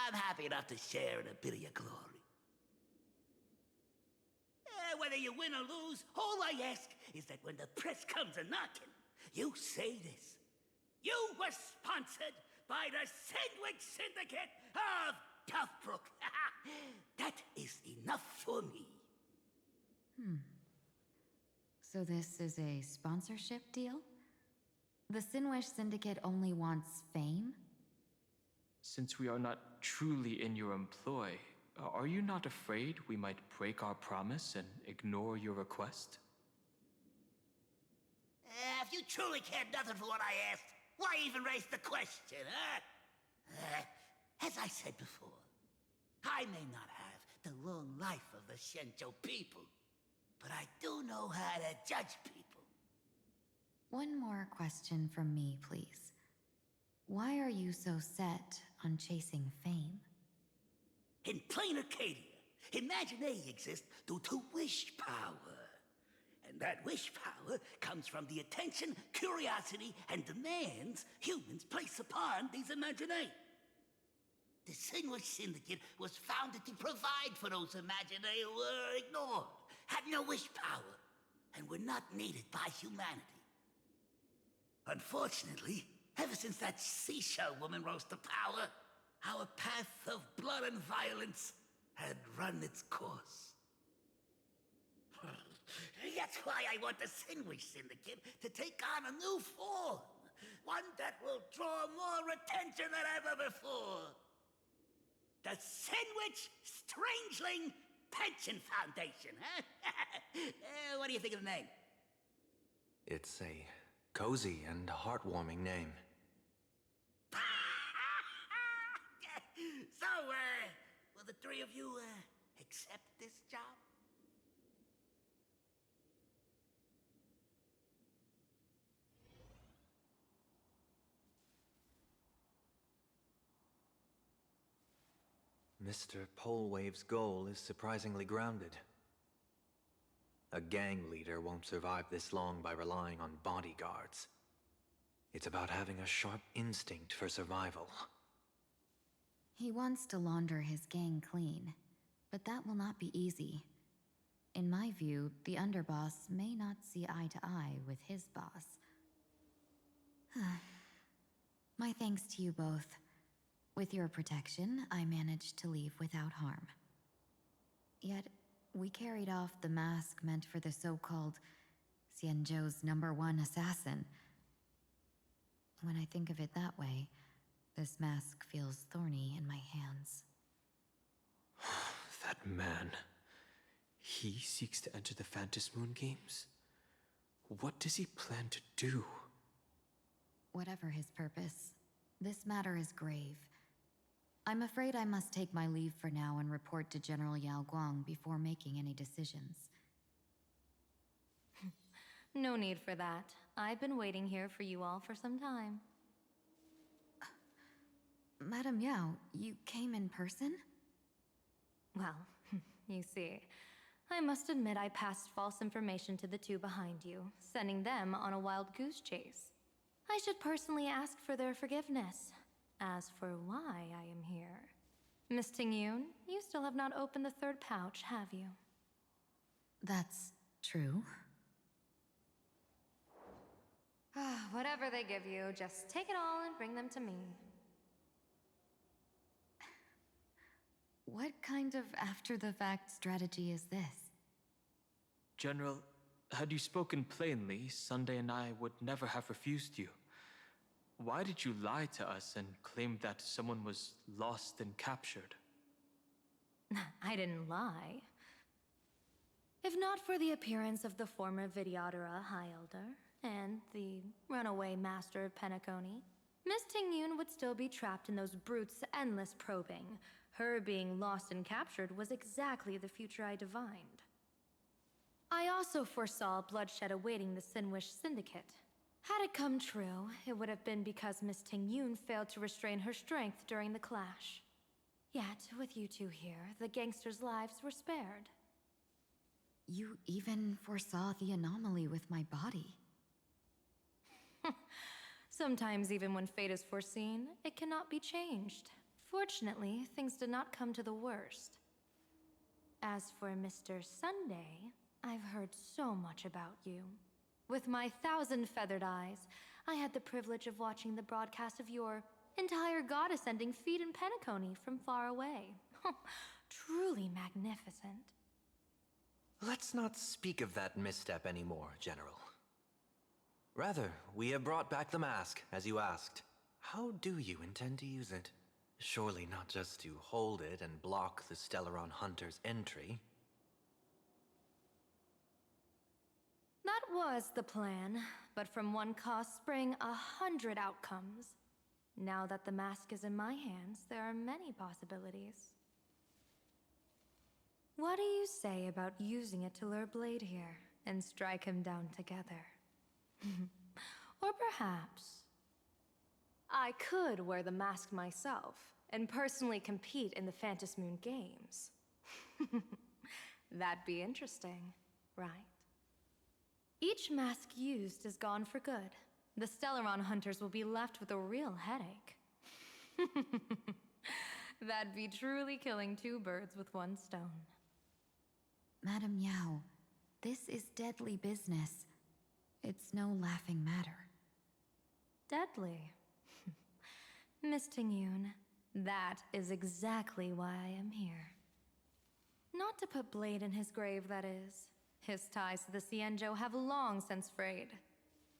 I'm happy enough to share in a bit of your glory. Whether you win or lose, all I ask is that when the press comes a-knocking, you say this. You were sponsored by the Sandwich Syndicate of Toughbrook. That is enough for me. So this is a sponsorship deal? The Sinwish Syndicate only wants fame? Since we are not truly in your employ, are you not afraid we might break our promise and ignore your request? If you truly cared nothing for what I asked, why even raise the question, huh? As I said before, I may not have the long life of the Shenzhou people, but I do know how to judge people. One more question from me, please. Why are you so set on chasing fame? In plain Arcadia, Imagination exists due to wish power. And that wish power comes from the attention, curiosity, and demands humans place upon these Imaginae. The Sinwish Syndicate was founded to provide for those Imaginae who were ignored, had no wish power, and were not needed by humanity. Unfortunately, ever since that seashell woman rose to power, our path of blood and violence had run its course. That's why I want the Sinwish Syndicate to take on a new form. One that will draw more attention than ever before. The Sinwich Strangeling Pension Foundation, huh? What do you think of the name? It's a cozy and heartwarming name. So, will the three of you, accept this job? Mr. Polwave's goal is surprisingly grounded. A gang leader won't survive this long by relying on bodyguards. It's about having a sharp instinct for survival. He wants to launder his gang clean, but that will not be easy. In my view, the underboss may not see eye to eye with his boss. My thanks to you both. With your protection, I managed to leave without harm. Yet, we carried off the mask meant for the so-called Xianzhou's #1 assassin. When I think of it that way, this mask feels thorny in my hands. That man. He seeks to enter the Phantasm Moon Games? What does he plan to do? Whatever his purpose, this matter is grave. I'm afraid I must take my leave for now and report to General Yao Guang before making any decisions. No need for that. I've been waiting here for you all for some time. Madam Yao, you came in person? Well, you see, I must admit I passed false information to the two behind you, sending them on a wild goose chase. I should personally ask for their forgiveness. As for why I am here, Miss Tingyun, you still have not opened the third pouch, have you? That's true. Whatever they give you, just take it all and bring them to me. What kind of after-the-fact strategy is this? General, had you spoken plainly, Sunday and I would never have refused you. Why did you lie to us and claim that someone was lost and captured? I didn't lie. If not for the appearance of the former Vidyadhara High Elder and the runaway Master of Penacony, Miss Tingyun would still be trapped in those brutes' endless probing. Her being lost and captured was exactly the future I divined. I also foresaw bloodshed awaiting the Sinwish Syndicate. Had it come true, it would have been because Miss Tingyun failed to restrain her strength during the clash. Yet, with you two here, the gangsters' lives were spared. You even foresaw the anomaly with my body. Sometimes, even when fate is foreseen, it cannot be changed. Fortunately, things did not come to the worst. As for Mr. Sunday, I've heard so much about you. With my 1,000 feathered eyes, I had the privilege of watching the broadcast of your entire goddess-ending feat in Penacony from far away. Truly magnificent. Let's not speak of that misstep anymore, General. Rather, we have brought back the mask, as you asked. How do you intend to use it? Surely not just to hold it and block the Stellaron Hunter's entry. That was the plan, but from one cause spring 100 outcomes. Now that the mask is in my hands, there are many possibilities. What do you say about using it to lure Blade here and strike him down together? Or perhaps I could wear the mask myself and personally compete in the Phantom Moon Games. That'd be interesting, right? Each mask used is gone for good. The Stellaron hunters will be left with a real headache. That'd be truly killing two birds with one stone. Madam Yao, this is deadly business. It's no laughing matter. Deadly. Miss Tingyun, that is exactly why I am here. Not to put Blade in his grave, that is. His ties to the Xianzhou have long since frayed.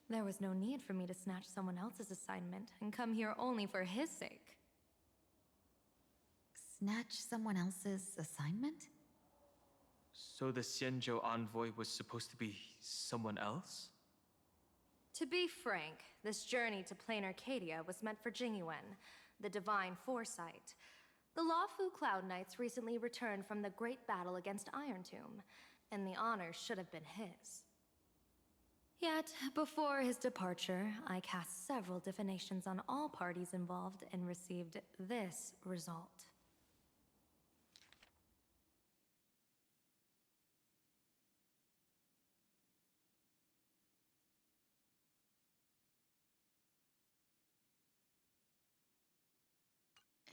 There was no need for me to snatch someone else's assignment and come here only for his sake. Snatch someone else's assignment? So the Xianzhou envoy was supposed to be someone else? To be frank, this journey to Plain Arcadia was meant for Jingyuan, the divine foresight. The Lawfu Cloud Knights recently returned from the great battle against Iron Tomb, and the honor should have been his. Yet, before his departure, I cast several divinations on all parties involved and received this result.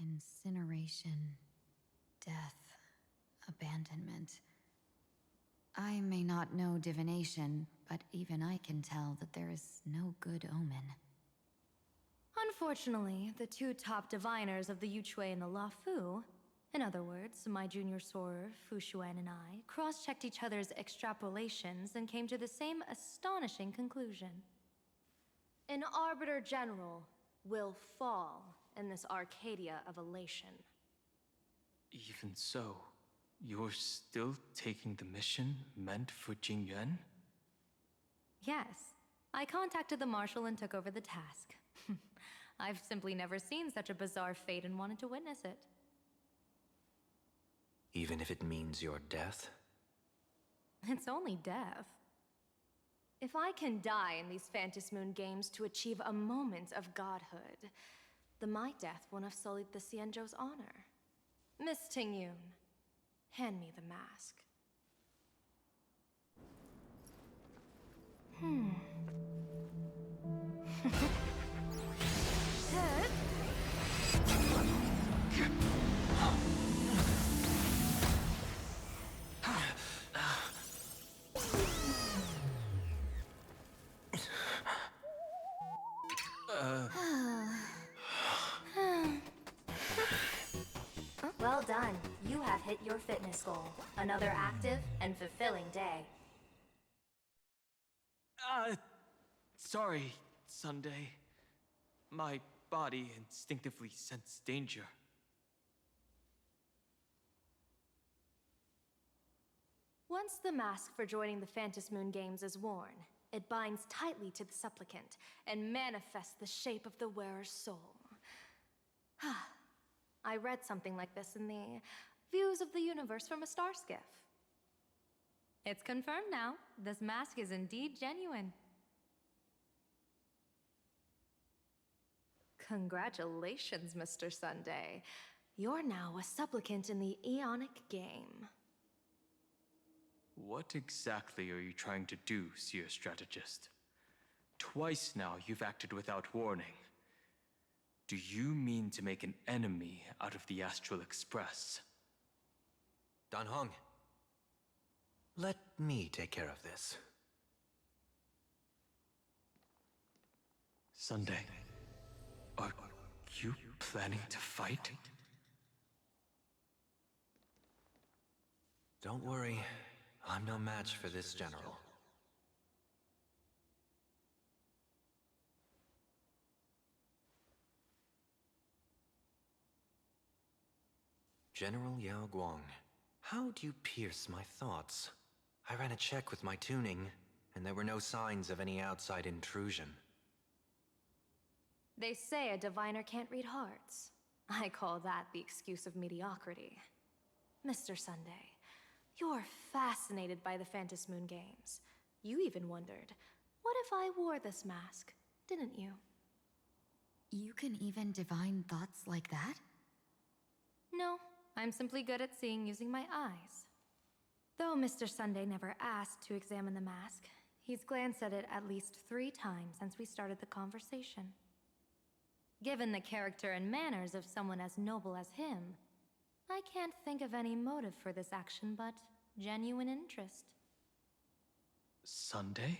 Incineration, death, abandonment. I may not know divination, but even I can tell that there is no good omen. Unfortunately, the two top diviners of the Yuchui and the Luofu, in other words, my junior sorer, Fu Xuan, and I, cross-checked each other's extrapolations and came to the same astonishing conclusion. An Arbiter General will fall in this Arcadia of elation. Even so, you're still taking the mission meant for Jingyuan? Yes. I contacted the Marshal and took over the task. I've simply never seen such a bizarre fate and wanted to witness it. Even if it means your death? It's only death. If I can die in these Phantom Moon Games to achieve a moment of godhood, then my death won't have sullied the Xianzhou's honor. Miss Tingyun, hand me the mask. fitness goal. Another active and fulfilling day. Sorry, Sunday. My body instinctively sensed danger. Once the mask for joining the Phantom Moon Games is worn, it binds tightly to the supplicant and manifests the shape of the wearer's soul. I read something like this in the Views of the Universe from a Star Skiff. It's confirmed now. This mask is indeed genuine. Congratulations, Mr. Sunday. You're now a supplicant in the Aeonic game. What exactly are you trying to do, Seer Strategist? Twice now you've acted without warning. Do you mean to make an enemy out of the Astral Express? Dan Heng, let me take care of this. Sunday, are you planning to fight? Don't worry, I'm no match for this general. General Yao Guang, how do you pierce my thoughts? I ran a check with my tuning, and there were no signs of any outside intrusion. They say a diviner can't read hearts. I call that the excuse of mediocrity. Mr. Sunday, you're fascinated by the Phantom Moon Games. You even wondered, what if I wore this mask, didn't you? You can even divine thoughts like that? No, I'm simply good at seeing using my eyes. Though Mr. Sunday never asked to examine the mask, he's glanced at it at least 3 times since we started the conversation. Given the character and manners of someone as noble as him, I can't think of any motive for this action but genuine interest. Sunday?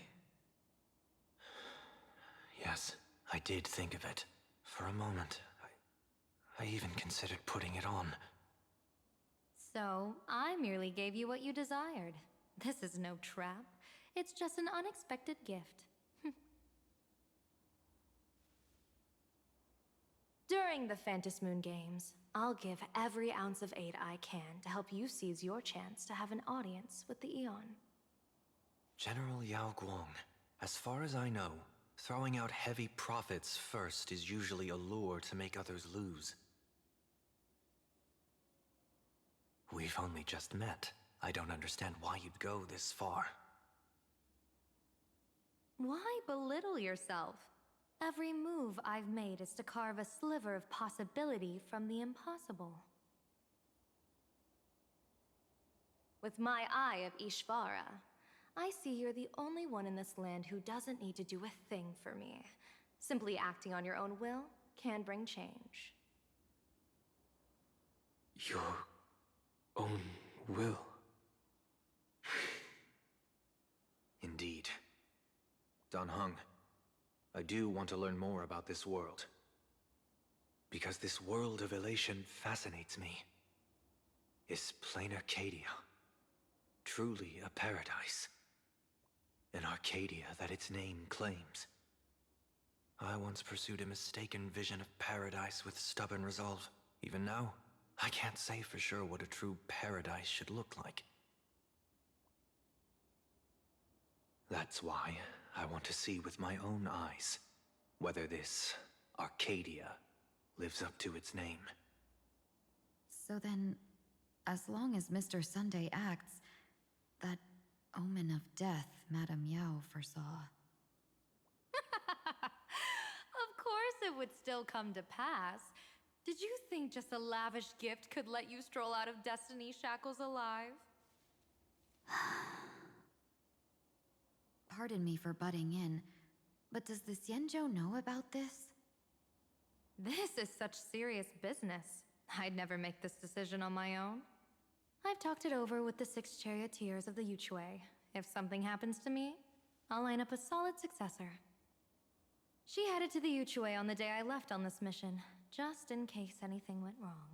Yes, I did think of it. For a moment, I even considered putting it on. So, I merely gave you what you desired. This is no trap. It's just an unexpected gift. During the Phantom Moon Games, I'll give every ounce of aid I can to help you seize your chance to have an audience with the Eon. General Yao Guang, as far as I know, throwing out heavy profits first is usually a lure to make others lose. We've only just met. I don't understand why you'd go this far. Why belittle yourself? Every move I've made is to carve a sliver of possibility from the impossible. With my eye of Ishvara, I see you're the only one in this land who doesn't need to do a thing for me. Simply acting on your own will can bring change. Your own will? Indeed. Dan Heng, I do want to learn more about this world. Because this world of elation fascinates me. Is plain Arcadia truly a paradise? An Arcadia that its name claims. I once pursued a mistaken vision of paradise with stubborn resolve. Even now, I can't say for sure what a true paradise should look like. That's why I want to see with my own eyes whether this Arcadia lives up to its name. So then, as long as Mr. Sunday acts, that omen of death Madame Yao foresaw. Of course it would still come to pass. Did you think just a lavish gift could let you stroll out of Destiny's shackles alive? Pardon me for butting in, but does the Xianzhou know about this? This is such serious business. I'd never make this decision on my own. I've talked it over with the 6 charioteers of the Yuchue. If something happens to me, I'll line up a solid successor. She headed to the Yuchue on the day I left on this mission, just in case anything went wrong.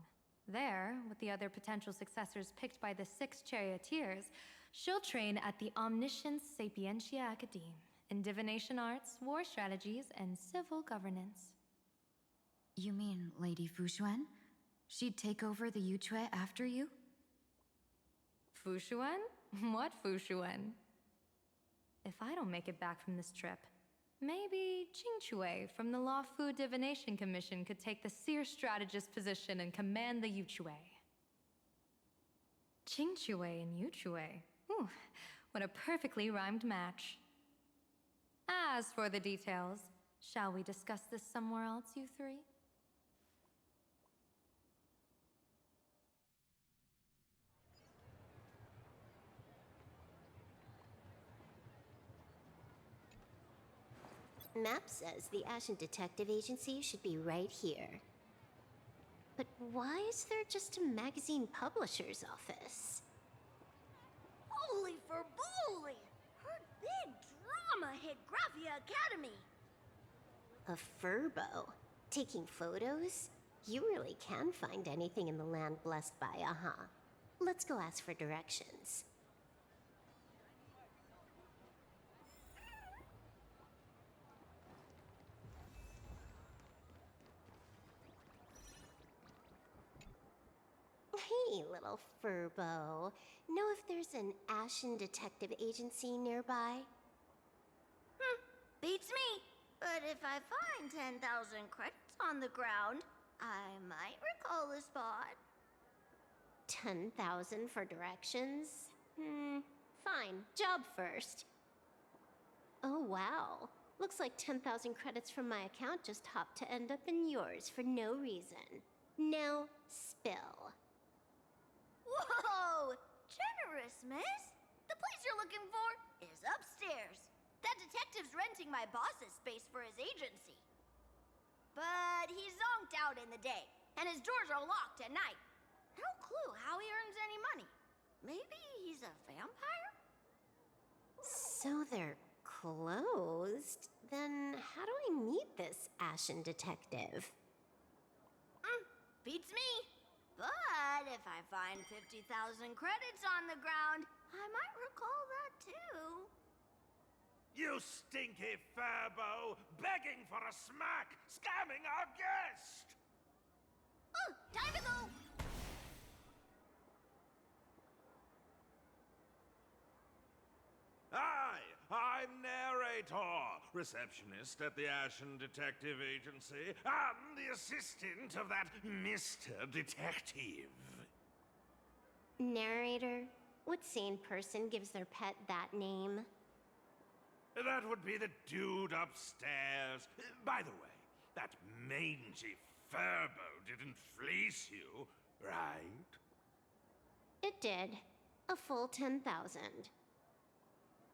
There, with the other potential successors picked by the 6 charioteers, she'll train at the Omniscience Sapientia Academe in divination arts, war strategies, and civil governance. You mean Lady Fushuan? She'd take over the Yuchue after you? Fushuan? What Fushuan? If I don't make it back from this trip, maybe Qingchue from the Law Fu Divination Commission could take the seer strategist position and command the Yuchue. Qingchue and Yuchue. Ooh, what a perfectly rhymed match. As for the details, shall we discuss this somewhere else, you three? Map says the Ashen Detective Agency should be right here. But why is there just a magazine publisher's office? Holy for bully! Her big drama hit Graphia Academy! A furbo? Taking photos? You really can find anything in the land blessed by Aha. Let's go ask for directions. Hey, little furbo. Know if there's an Ashen Detective Agency nearby? Beats me. But if I find 10,000 credits on the ground, I might recall the spot. 10,000 for directions? Fine. Job first. Oh, wow. Looks like 10,000 credits from my account just hopped to end up in yours for no reason. Now, spill. Whoa! Generous, miss. The place you're looking for is upstairs. That detective's renting my boss's space for his agency. But he's zonked out in the day, and his doors are locked at night. No clue how he earns any money. Maybe he's a vampire? So they're closed? Then how do I meet this Ashen Detective? Beats me. But if I find 50,000 credits on the ground, I might recall that too. You stinky furbo! Begging for a smack! Scamming our guest! Oh, time to go! I'm narrator, receptionist at the Ashen Detective Agency. I'm the assistant of that Mr. Detective. Narrator? What sane person gives their pet that name? That would be the dude upstairs. By the way, that mangy furbo didn't fleece you, right? It did. A full 10,000.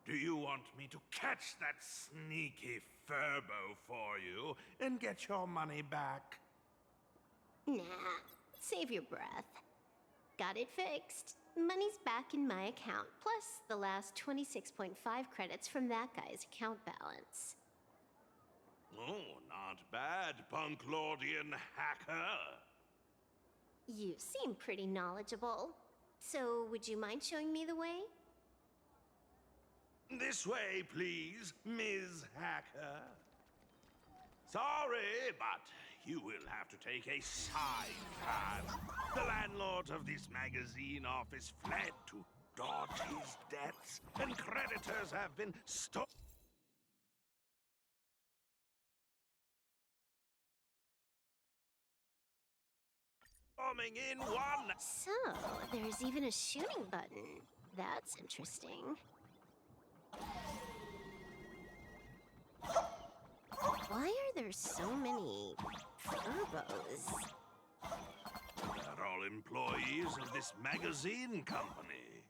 Do you want me to catch that sneaky furbo for you and get your money back? Nah, save your breath. Got it fixed. Money's back in my account, plus the last 26.5 credits from that guy's account balance. Oh, not bad, punk lordian hacker. You seem pretty knowledgeable. So, would you mind showing me the way? This way, please, Ms. Hacker. Sorry, but you will have to take a side path. The landlord of this magazine office fled to dodge his debts, and creditors have been storming in one. So, there's even a shooting button. That's interesting. Why are there so many furbos? They're all employees of this magazine company.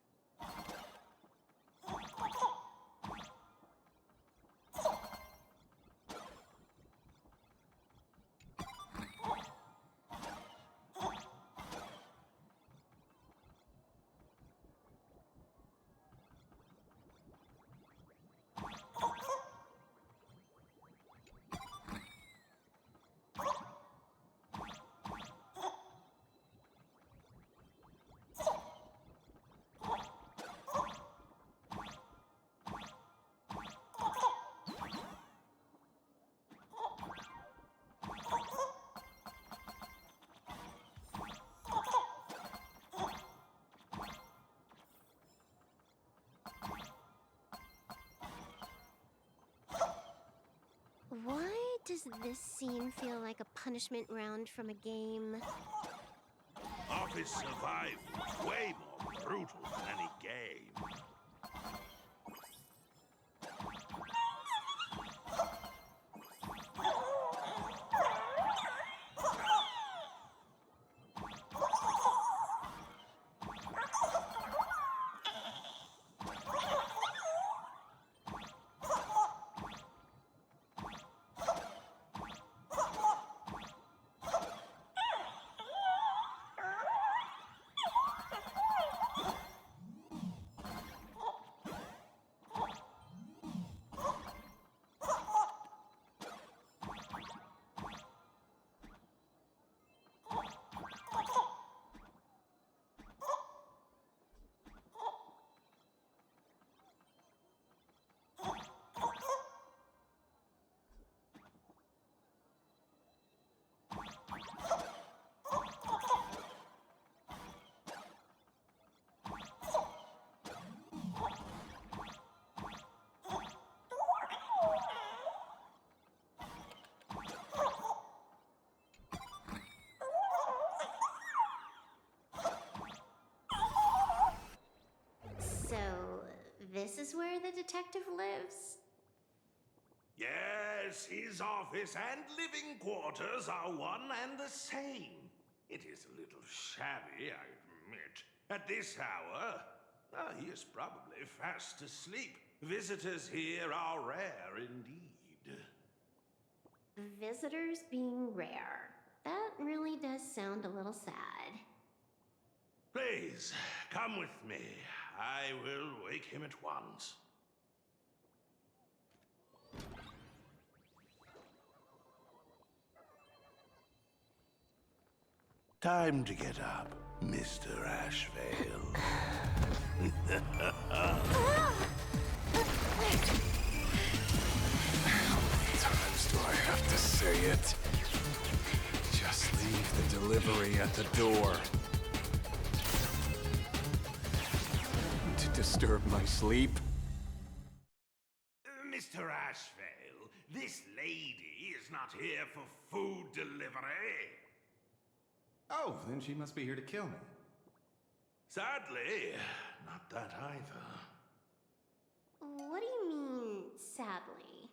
does this scene feel like a punishment round from a game? Office survival is way more brutal than any game. So, this is where the detective lives? Yes, his office and living quarters are one and the same. It is a little shabby, I admit. At this hour, he is probably fast asleep. Visitors here are rare indeed. Visitors being rare. That really does sound a little sad. Please, come with me. I will wake him at once. Time to get up, Mr. Ashvale. How many times do I have to say it? Just leave the delivery at the door. To disturb my sleep? Mr. Ashvale, this lady is not here for food delivery. Oh, then she must be here to kill me. Sadly, not that either. What do you mean, sadly?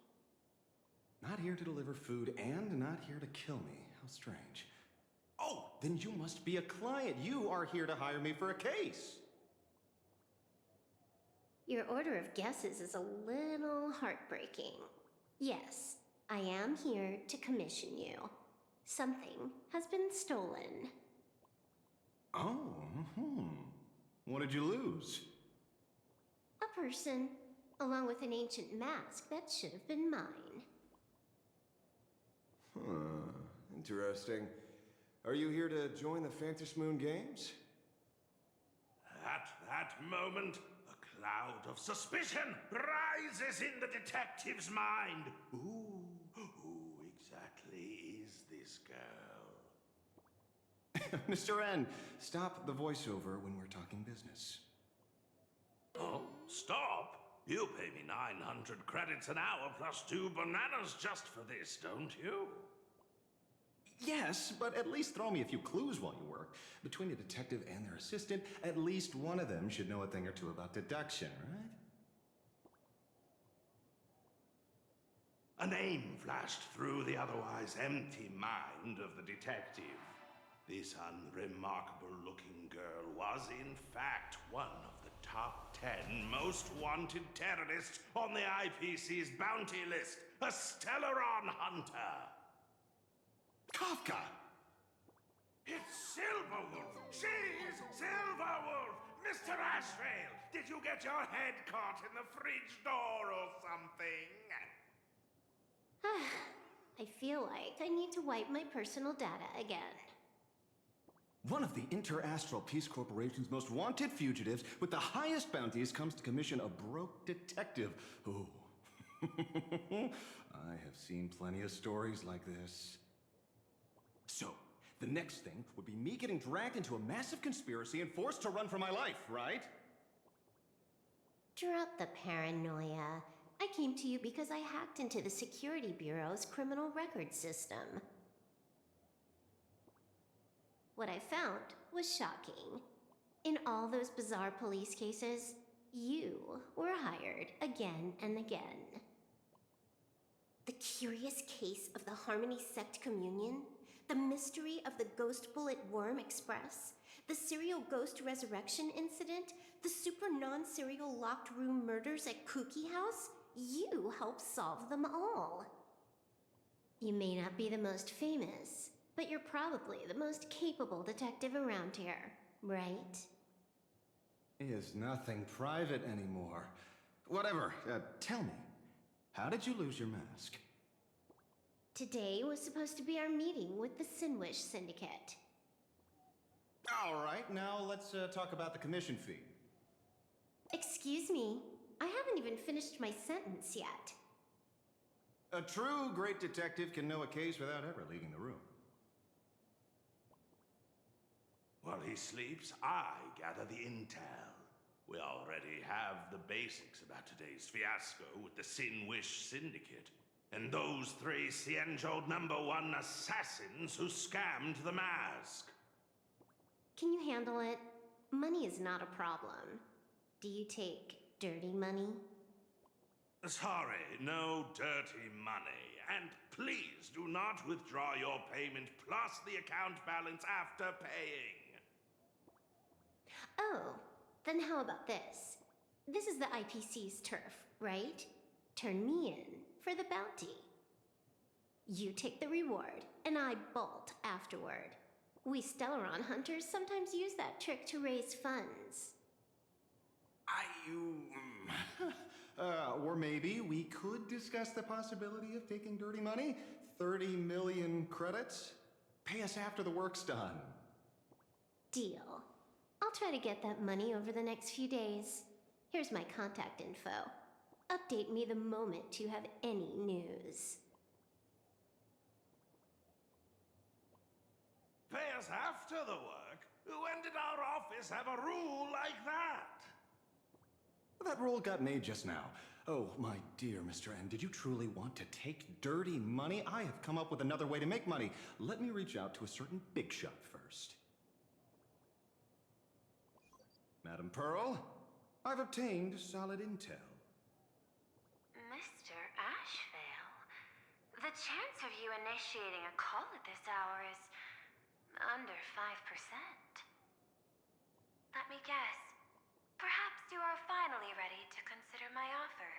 Not here to deliver food and not here to kill me. How strange. Oh, then you must be a client. You are here to hire me for a case. Your order of guesses is a little heartbreaking. Yes, I am here to commission you. Something has been stolen. Oh, What did you lose? A person, along with an ancient mask that should have been mine. Interesting. Are you here to join the Fantasy Moon Games? At that moment, a cloud of suspicion rises in the detective's mind. Who exactly is this girl? Mr. N, stop the voiceover when we're talking business. Oh, stop? You pay me 900 credits an hour plus 2 bananas just for this, don't you? Yes, but at least throw me a few clues while you work. Between a detective and their assistant, at least one of them should know a thing or two about deduction, right? A name flashed through the otherwise empty mind of the detective. This unremarkable-looking girl was, in fact, one of the top 10 most wanted terrorists on the IPC's bounty list, a Stellaron hunter. Kafka! It's Silverwolf! She's Silverwolf! Mr. Ashvale, did you get your head caught in the fridge door or something? I feel like I need to wipe my personal data again. One of the Interastral Peace Corporation's most wanted fugitives with the highest bounties comes to commission a broke detective. Oh. I have seen plenty of stories like this. So, the next thing would be me getting dragged into a massive conspiracy and forced to run for my life, right? Drop the paranoia. I came to you because I hacked into the Security Bureau's criminal record system. What I found was shocking. In all those bizarre police cases, you were hired again and again. The curious case of the Harmony Sect Communion, the mystery of the Ghost Bullet Worm Express, the serial ghost resurrection incident, the super non-serial locked room murders at Kooky House, you helped solve them all. You may not be the most famous, but you're probably the most capable detective around here, right? Is nothing private anymore. Whatever, tell me, how did you lose your mask? Today was supposed to be our meeting with the Sinwish Syndicate. All right, now let's talk about the commission fee. Excuse me, I haven't even finished my sentence yet. A true great detective can know a case without ever leaving the room. While he sleeps, I gather the intel. We already have the basics about today's fiasco with the Sinwish Syndicate, and those three Xianzhou #1 assassins who scammed the mask. Can you handle it? Money is not a problem. Do you take dirty money? Sorry, no dirty money. And please do not withdraw your payment plus the account balance after paying. Oh, then how about this? This is the IPC's turf, right? Turn me in for the bounty. You take the reward, and I bolt afterward. We Stellaron hunters sometimes use that trick to raise funds. Or maybe we could discuss the possibility of taking dirty money? 30 million credits? Pay us after the work's done. Deal. I'll try to get that money over the next few days. Here's my contact info. Update me the moment you have any news. Pay us after the work? When did our office have a rule like that? That rule got made just now. Oh, my dear Mr. N, did you truly want to take dirty money? I have come up with another way to make money. Let me reach out to a certain big shot first. Madam Pearl, I've obtained solid intel. Mr. Ashvale, the chance of you initiating a call at this hour is under 5%. Let me guess. Perhaps you are finally ready to consider my offer.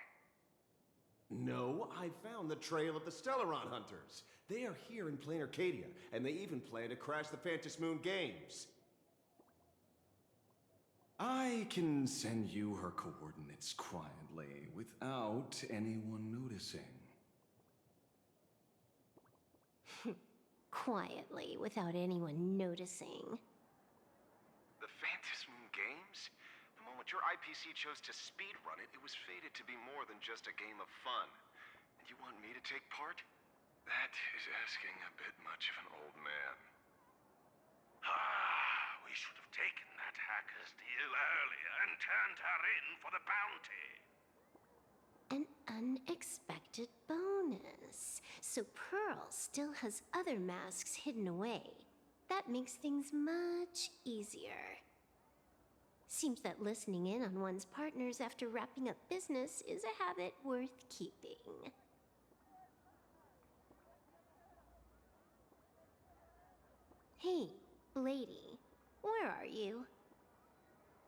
No, I found the trail of the Stellaron hunters. They are here in plain Arcadia, and they even plan to crash the Phantasmoon Games. I can send you her coordinates quietly, without anyone noticing. Quietly, without anyone noticing. The Phantasmoon Games? The moment your IPC chose to speedrun it, it was fated to be more than just a game of fun. And you want me to take part? That is asking a bit much of an old man. We should have taken that hacker's deal earlier and turned her in for the bounty. An unexpected bonus. So Pearl still has other masks hidden away. That makes things much easier. Seems that listening in on one's partners after wrapping up business is a habit worth keeping. Hey, lady, where are you?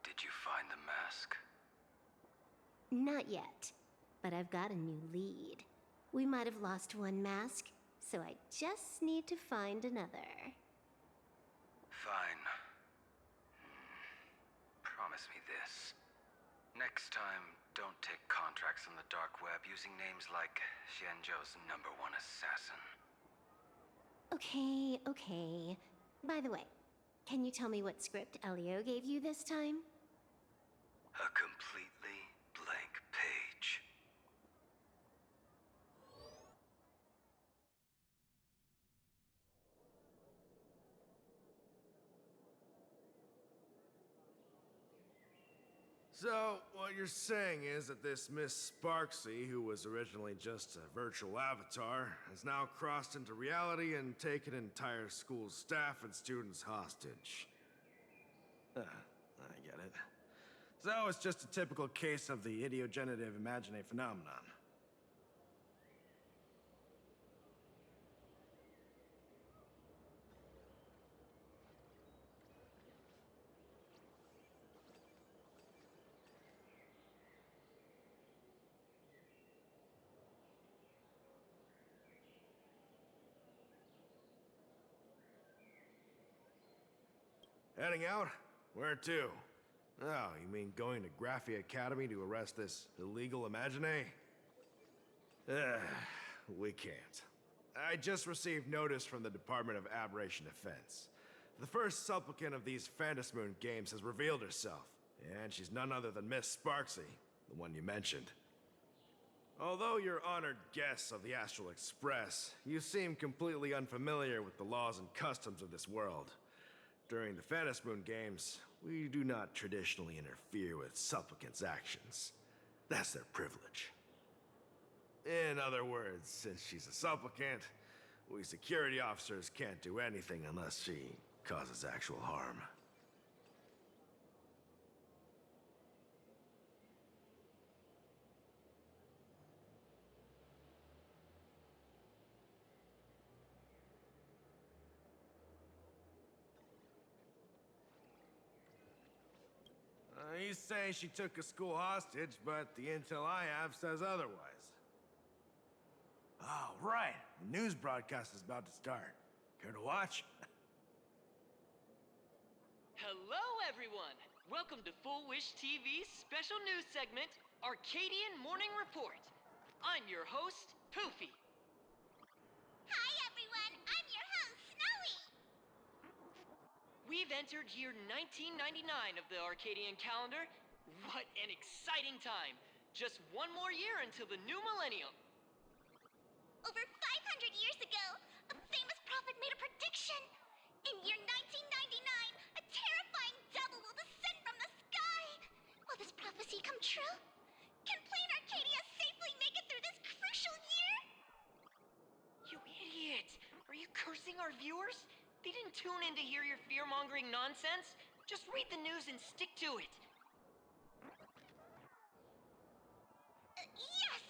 Did you find the mask? Not yet, but I've got a new lead. We might have lost one mask, so I just need to find another. Fine. Promise me this. Next time, don't take contracts on the dark web using names like Xianzhou's #1 assassin. Okay. By the way, can you tell me what script Elio gave you this time? A completely blank page. So, what you're saying is that this Miss Sparksy, who was originally just a virtual avatar, has now crossed into reality and taken entire school staff and students hostage. I get it. So it's just a typical case of the idiogenerative imagine phenomenon. Heading out? Where to? Oh, you mean going to Graphi Academy to arrest this illegal imagine? We can't. I just received notice from the Department of Aberration Defense. The first supplicant of these Phantasmoon games has revealed herself, and she's none other than Miss Sparksy, the one you mentioned. Although you're honored guests of the Astral Express, you seem completely unfamiliar with the laws and customs of this world. During the Phantasmoon games, we do not traditionally interfere with supplicants' actions. That's their privilege. In other words, since she's a supplicant, we security officers can't do anything unless she causes actual harm. You say she took a school hostage, but the intel I have says otherwise. Oh, right. The news broadcast is about to start. Care to watch? Hello, everyone! Welcome to Full Wish TV's special news segment, Arcadian Morning Report. I'm your host, Poofy. Hi, everyone! I'm your host, Snowy! We've entered year 1999 of the Arcadian calendar. What an exciting time! Just one more year until the new millennium. Over 500 years ago, a famous prophet made a prediction. In year 1999, a terrifying devil will descend from the sky. Will this prophecy come true? Can Plain Arcadia safely make it through this crucial year? You idiot! Are you cursing our viewers? They didn't tune in to hear your fear-mongering nonsense. Just read the news and stick to it. Yes!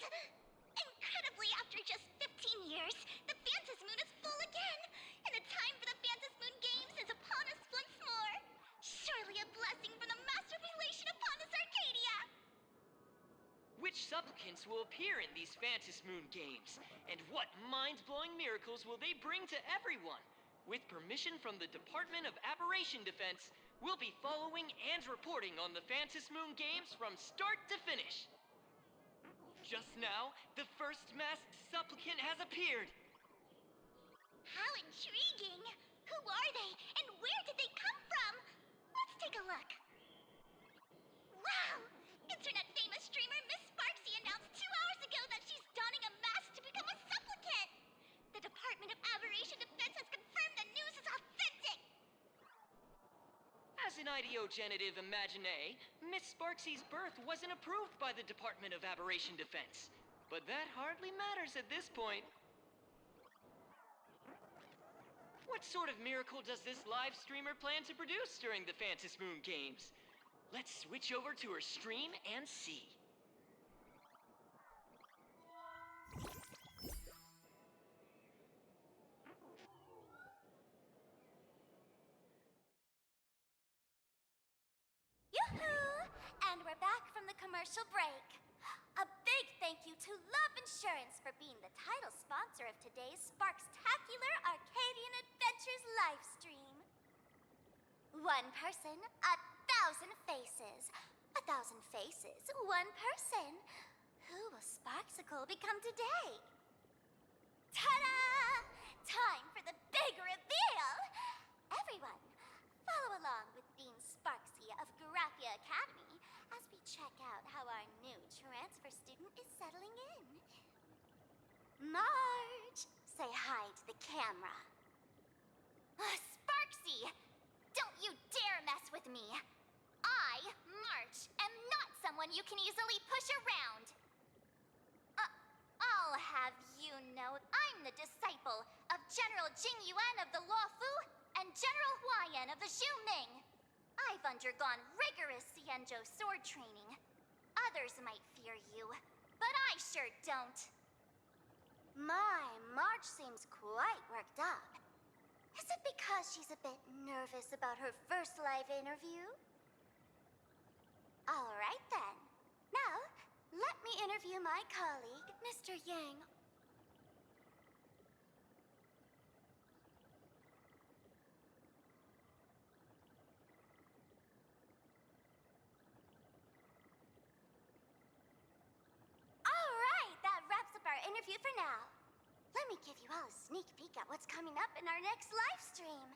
Incredibly, after just 15 years, the Phantasmoon is full again, and the time for the Phantasmoon Games is upon us once more. Surely a blessing from the Master Relation upon us, Arcadia! Which supplicants will appear in these Phantasmoon games? And what mind-blowing miracles will they bring to everyone? With permission from the Department of Aberration Defense, we'll be following and reporting on the Phantasmoon games from start to finish. Just now, the first masked supplicant has appeared. How intriguing! Who are they, and where did they come from? Let's take a look. Wow! Internet-famous streamer Miss Sparksy announced 2 hours ago that she's donning a mask to become a supplicant. The Department of Aberration Defense has confirmed the news is authentic. As an ideogenitive imagine, Miss Sparksy's birth wasn't approved by the Department of Aberration Defense. But that hardly matters at this point. What sort of miracle does this live streamer plan to produce during the Phantasmoon games? Let's switch over to her stream and see. Yoo-hoo! And we're back from the commercial break. A big thank you to Love Insurance for being the title sponsor of today's Sparkstacular Arcadian Adventures livestream. One person, 1,000 faces. 1,000 faces, one person. Who will Sparksicle become today? Ta-da! Time for the big reveal! Everyone, follow along with Dean Sparksy of Graphia Academy as we check out how our new transfer student is settling in. Marge, say hi to the camera. Sparksy, don't you dare mess with me. I March, am not someone you can easily push around. I'll have you know I'm the disciple of General Jing Yuan of the Luofu and General Huayan of the Zhu Ming. I've undergone rigorous Xianzhou sword training. Others might fear you, but I sure don't. My, March seems quite worked up. Is it because she's a bit nervous about her first live interview? All right then. Now, let me interview my colleague, Mr. Yang. All right, that wraps up our interview for now. Let me give you all a sneak peek at what's coming up in our next live stream.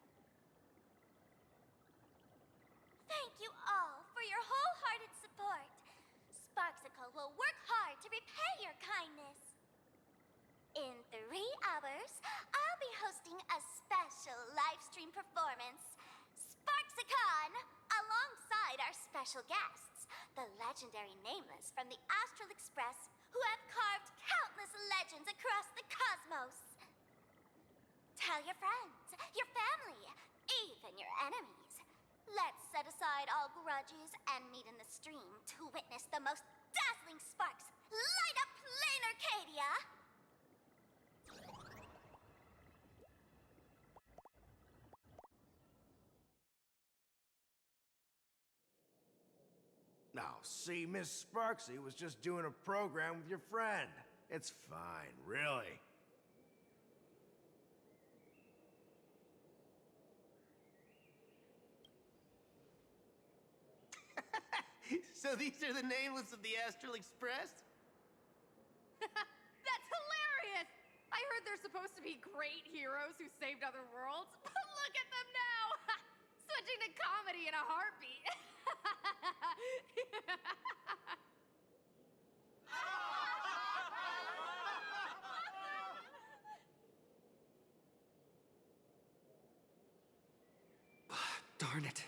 Thank you all for your wholehearted support. Sparksicle will work hard to repay your kindness. In 3 hours, I'll be hosting a special live stream performance, Sparksicon, alongside our special guests, the legendary Nameless from the Astral Express, who have carved countless legends across the cosmos. Tell your friends, your family, even your enemies. Let's set aside all grudges and meet in the stream to witness the most dazzling sparks light up Plain Arcadia! Now, see, Miss Sparksy was just doing a program with your friend. It's fine, really. So these are the nameless of the Astral Express? That's hilarious! I heard they're supposed to be great heroes who saved other worlds, but look at them now! Switching to comedy in a heartbeat. Darn it.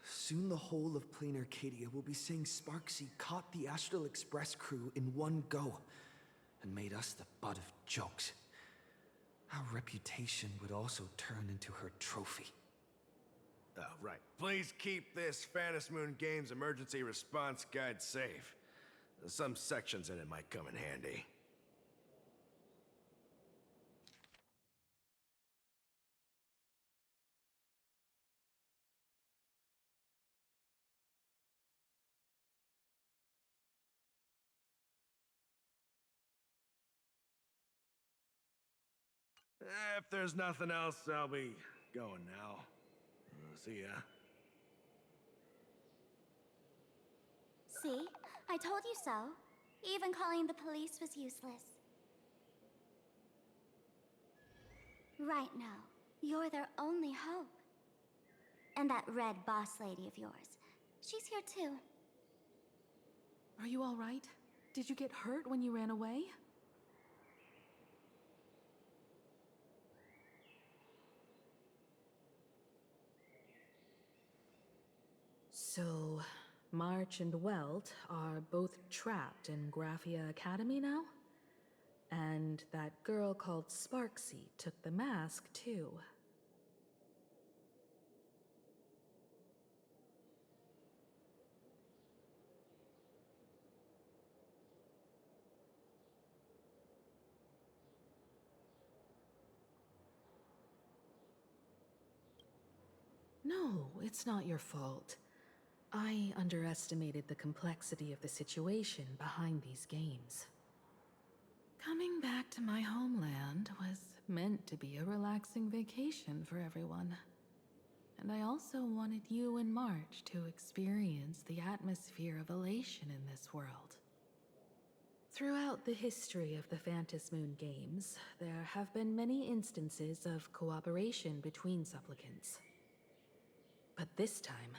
Soon the whole of Plain Arcadia will be saying Sparksy caught the Astral Express crew in one go and made us the butt of jokes. Our reputation would also turn into her trophy. Oh, right. Please keep this Moon Games emergency response guide safe. Some sections in it might come in handy. If there's nothing else, I'll be going now. See ya. See? I told you so. Even calling the police was useless. Right now, you're their only hope. And that red boss lady of yours, she's here too. Are you all right? Did you get hurt when you ran away? So, March and Welt are both trapped in Graphia Academy now? And that girl called Sparksy took the mask, too. No, it's not your fault. I underestimated the complexity of the situation behind these games. Coming back to my homeland was meant to be a relaxing vacation for everyone. And I also wanted you and March to experience the atmosphere of elation in this world. Throughout the history of the Moon Games, there have been many instances of cooperation between supplicants. But this time,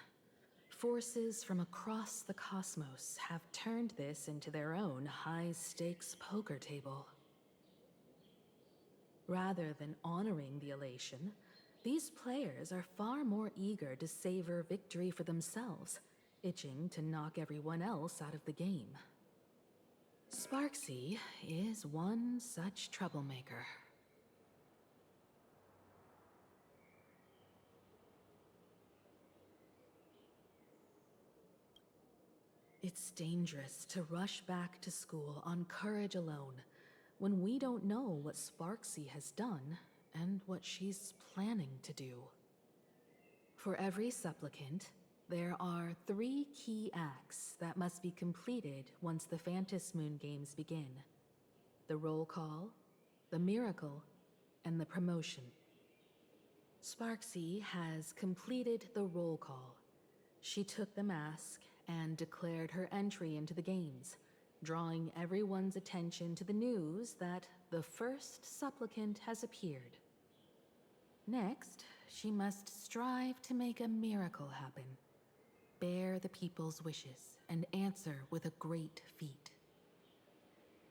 forces from across the cosmos have turned this into their own high-stakes poker table. Rather than honoring the elation, these players are far more eager to savor victory for themselves, itching to knock everyone else out of the game. Sparksy is one such troublemaker. It's dangerous to rush back to school on courage alone when we don't know what Sparksy has done and what she's planning to do. For every supplicant, there are 3 key acts that must be completed once the Phantis Moon Games begin. The roll call, the miracle, and the promotion. Sparksy has completed the roll call. She took the mask and declared her entry into the games, drawing everyone's attention to the news that the first supplicant has appeared. Next, she must strive to make a miracle happen, bear the people's wishes, and answer with a great feat.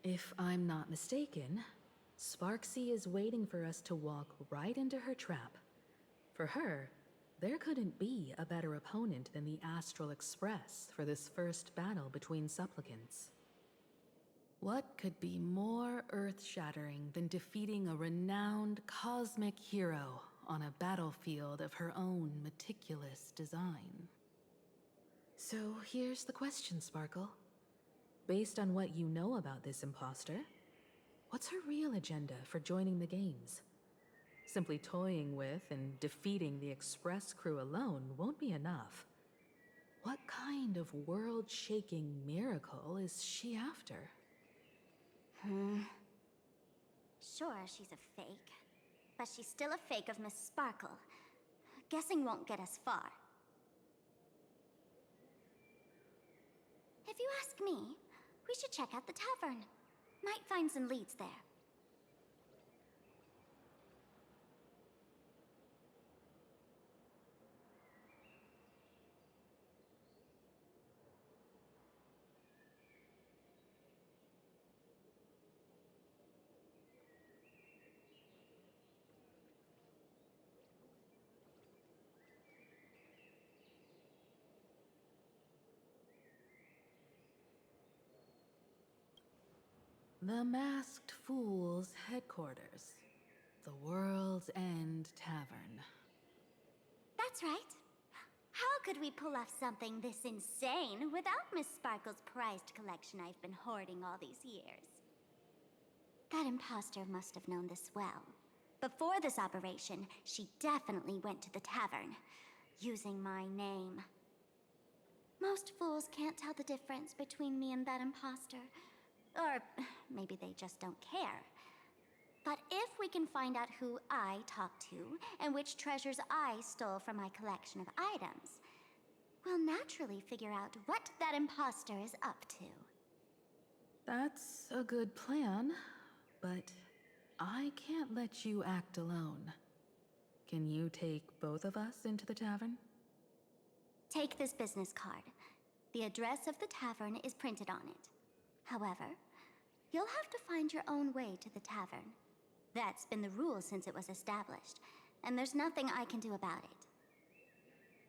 If I'm not mistaken, Sparksy is waiting for us to walk right into her trap. For her, there couldn't be a better opponent than the Astral Express for this first battle between supplicants. What could be more earth-shattering than defeating a renowned cosmic hero on a battlefield of her own meticulous design? So here's the question, Sparkle. Based on what you know about this imposter, what's her real agenda for joining the games? Simply toying with and defeating the Express crew alone won't be enough. What kind of world-shaking miracle is she after? Sure, she's a fake. But she's still a fake of Miss Sparkle. Guessing won't get us far. If you ask me, we should check out the tavern. Might find some leads there. The Masked Fool's headquarters. The World's End Tavern. That's right. How could we pull off something this insane without Miss Sparkle's prized collection I've been hoarding all these years? That imposter must have known this well. Before this operation, she definitely went to the tavern, using my name. Most fools can't tell the difference between me and that imposter. Or maybe they just don't care. But if we can find out who I talked to and which treasures I stole from my collection of items, we'll naturally figure out what that imposter is up to. That's a good plan, but I can't let you act alone. Can you take both of us into the tavern? Take this business card. The address of the tavern is printed on it. However, you'll have to find your own way to the tavern. That's been the rule since it was established, and there's nothing I can do about it.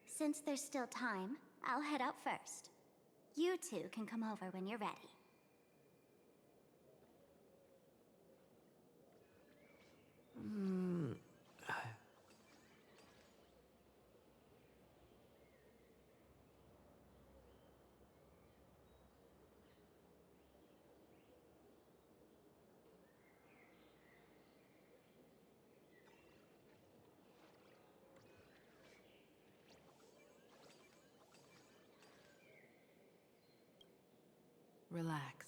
Since there's still time, I'll head out first. You two can come over when you're ready. Relax.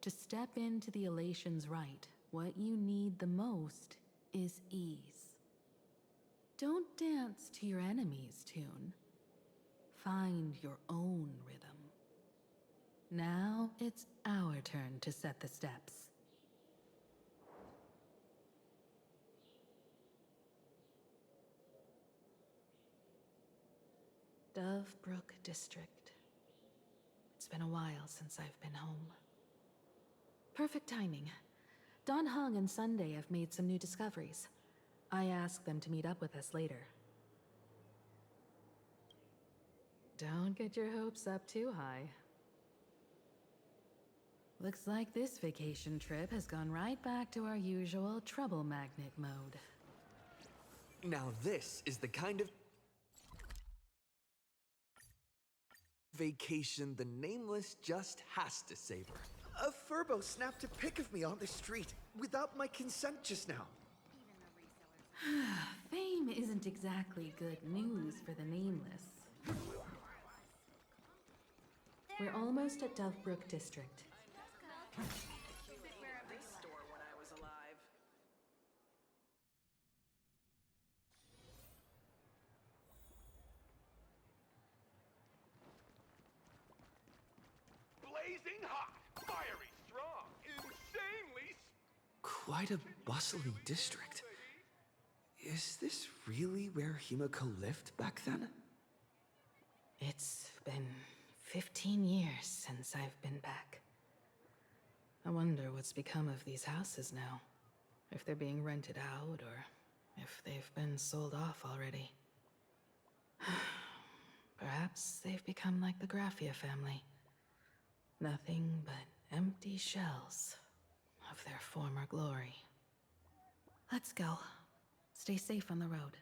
To step into the Elation's right, what you need the most is ease. Don't dance to your enemy's tune. Find your own rhythm. Now it's our turn to set the steps. Dovebrook District. It's been a while since I've been home. Perfect timing. Don Hung and Sunday have made some new discoveries. I asked them to meet up with us later. Don't get your hopes up too high. Looks like this vacation trip has gone right back to our usual trouble magnet mode. Now this is the kind of vacation the Nameless just has to savor. A Furbo snapped a pic of me on the street without my consent just now. Fame isn't exactly good news for the Nameless. We're almost at Dovebrook District. Blazing hot, fiery strong, insanely Quite a bustling district. Is this really where Himiko lived back then? It's been 15 years since I've been back. I wonder what's become of these houses now. If they're being rented out, or if they've been sold off already. Perhaps they've become like the Graffia family. Nothing but empty shells of their former glory. Let's go. Stay safe on the road.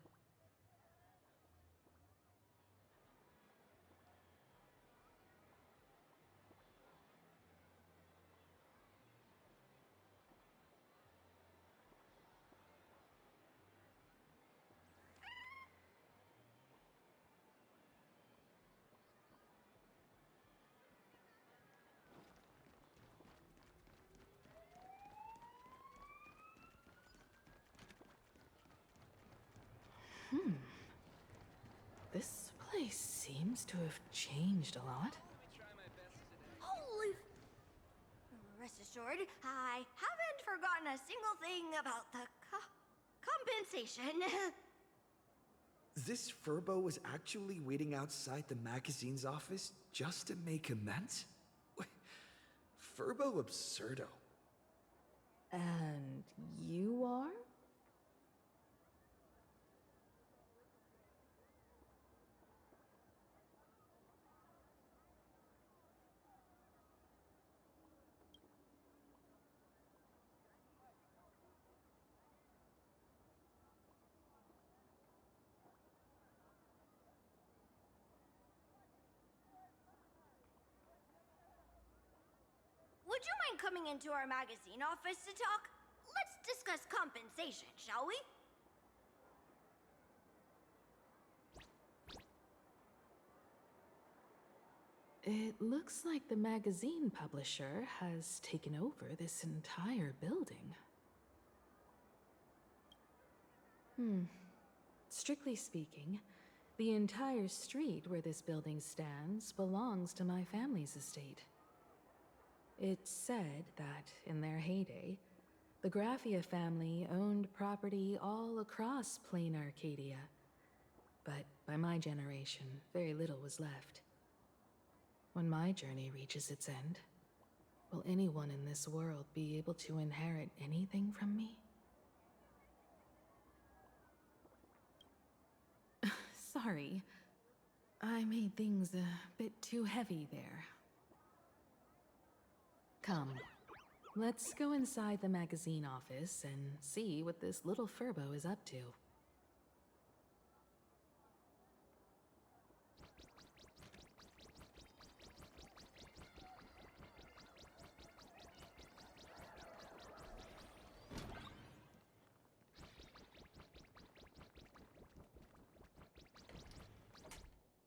This place seems to have changed a lot. Holy... Rest assured, I haven't forgotten a single thing about the compensation. This Furbo was actually waiting outside the magazine's office just to make amends? Furbo absurdo. And you are? Would you mind coming into our magazine office to talk? Let's discuss compensation, shall we? It looks like the magazine publisher has taken over this entire building. Strictly speaking, the entire street where this building stands belongs to my family's estate. It's said that, in their heyday, the Graffia family owned property all across Plain Arcadia. But by my generation, very little was left. When my journey reaches its end, will anyone in this world be able to inherit anything from me? Sorry, I made things a bit too heavy there. Come, let's go inside the magazine office and see what this little Furbo is up to.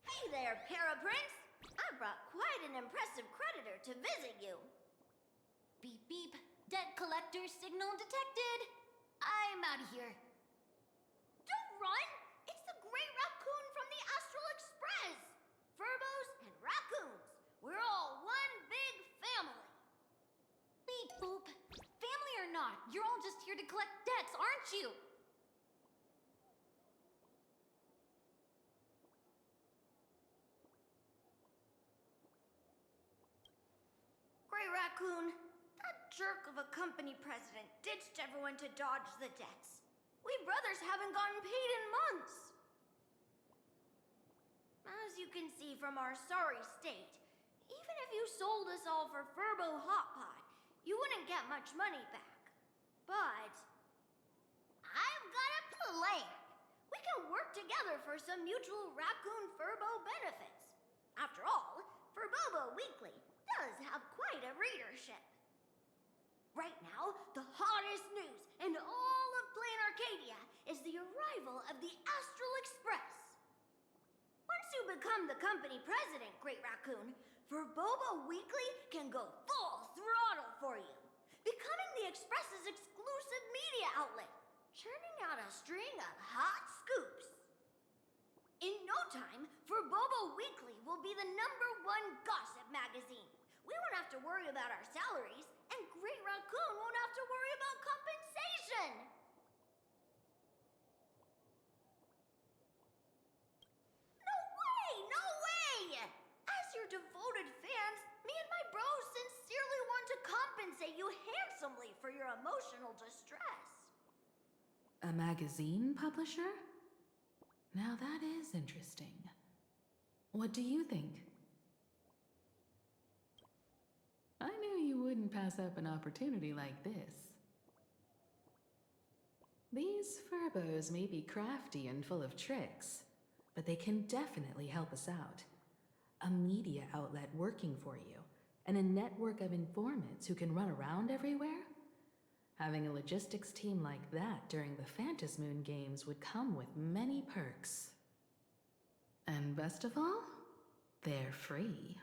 Hey there, Paraprince! I brought quite an impressive creditor to visit you. Beep beep, debt collector signal detected. I'm out of here. Don't run! It's the Great Raccoon from the Astral Express! Furbos and raccoons, we're all one big family. Beep boop. Family or not, you're all just here to collect debts, aren't you? Great Raccoon, that jerk of a company president ditched everyone to dodge the debts. We brothers haven't gotten paid in months. As you can see from our sorry state, even if you sold us all for Furbo Hot Pot, you wouldn't get much money back. But I've got a plan. We can work together for some mutual raccoon Furbo benefits. After all, Furbobo Weekly does have quite a readership. Right now, the hottest news in all of Plain Arcadia is the arrival of the Astral Express. Once you become the company president, Great Raccoon, Furbobo Weekly can go full throttle for you, becoming the Express's exclusive media outlet, churning out a string of hot scoops. In no time, Furbobo Weekly will be the #1 gossip magazine. We won't have to worry about our salaries, and Great Raccoon won't have to worry about compensation. No way! No way! As your devoted fans, me and my bros sincerely want to compensate you handsomely for your emotional distress. A magazine publisher? Now that is interesting. What do you think? I knew you wouldn't pass up an opportunity like this. These Furbos may be crafty and full of tricks, but they can definitely help us out. A media outlet working for you, and a network of informants who can run around everywhere? Having a logistics team like that during the Phantasmoon Games would come with many perks. And best of all, they're free.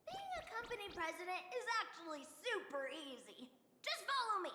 Being a company president is actually super easy. Just follow me.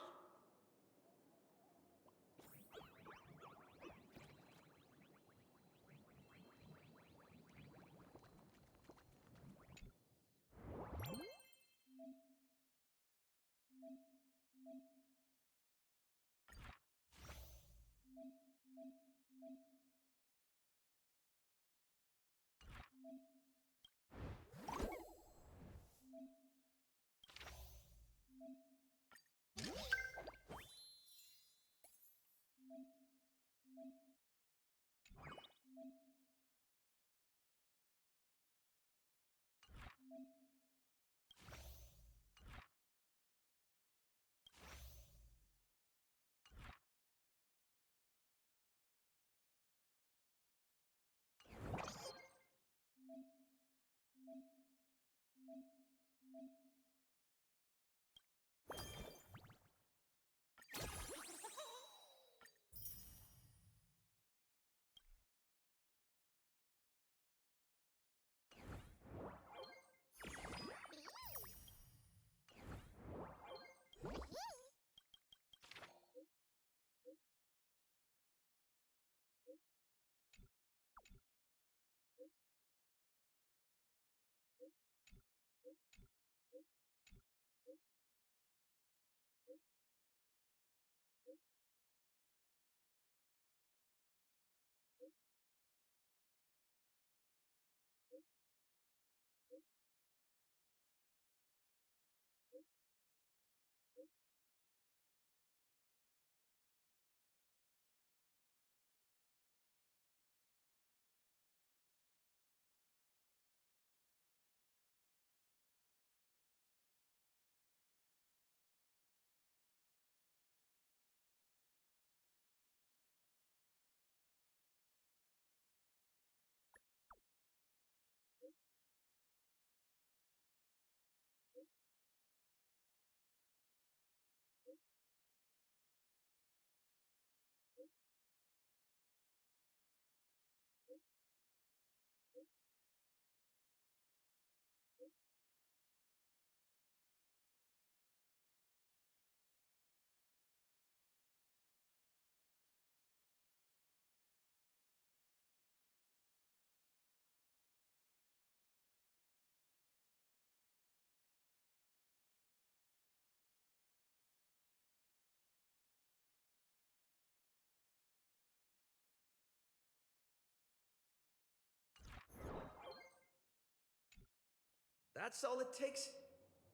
That's all it takes?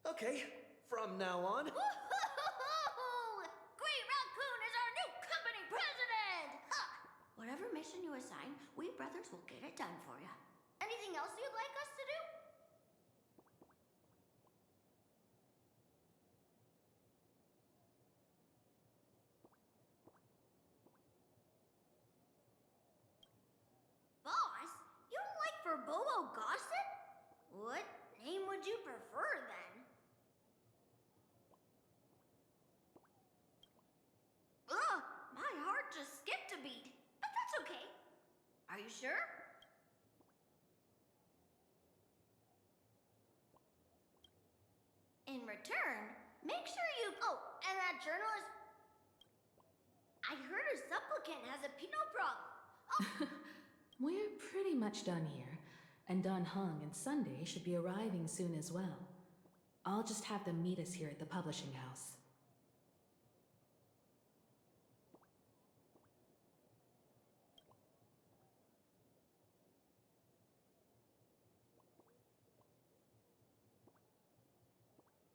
Okay, from now on. Woo-hoo-hoo-hoo! Great Raccoon is our new company president! Ha! Whatever mission you assign, we brothers will get it done for you. Anything else you'd like us to do? Boss, you don't like Verboa Gossip? What name would you prefer then? Ugh, my heart just skipped a beat. But that's okay. Are you sure? In return, make sure you... Oh, and that journal is... I heard a supplicant has a Pinot problem. We're pretty much done here, and Dun Hung and Sunday should be arriving soon as well. I'll just have them meet us here at the publishing house.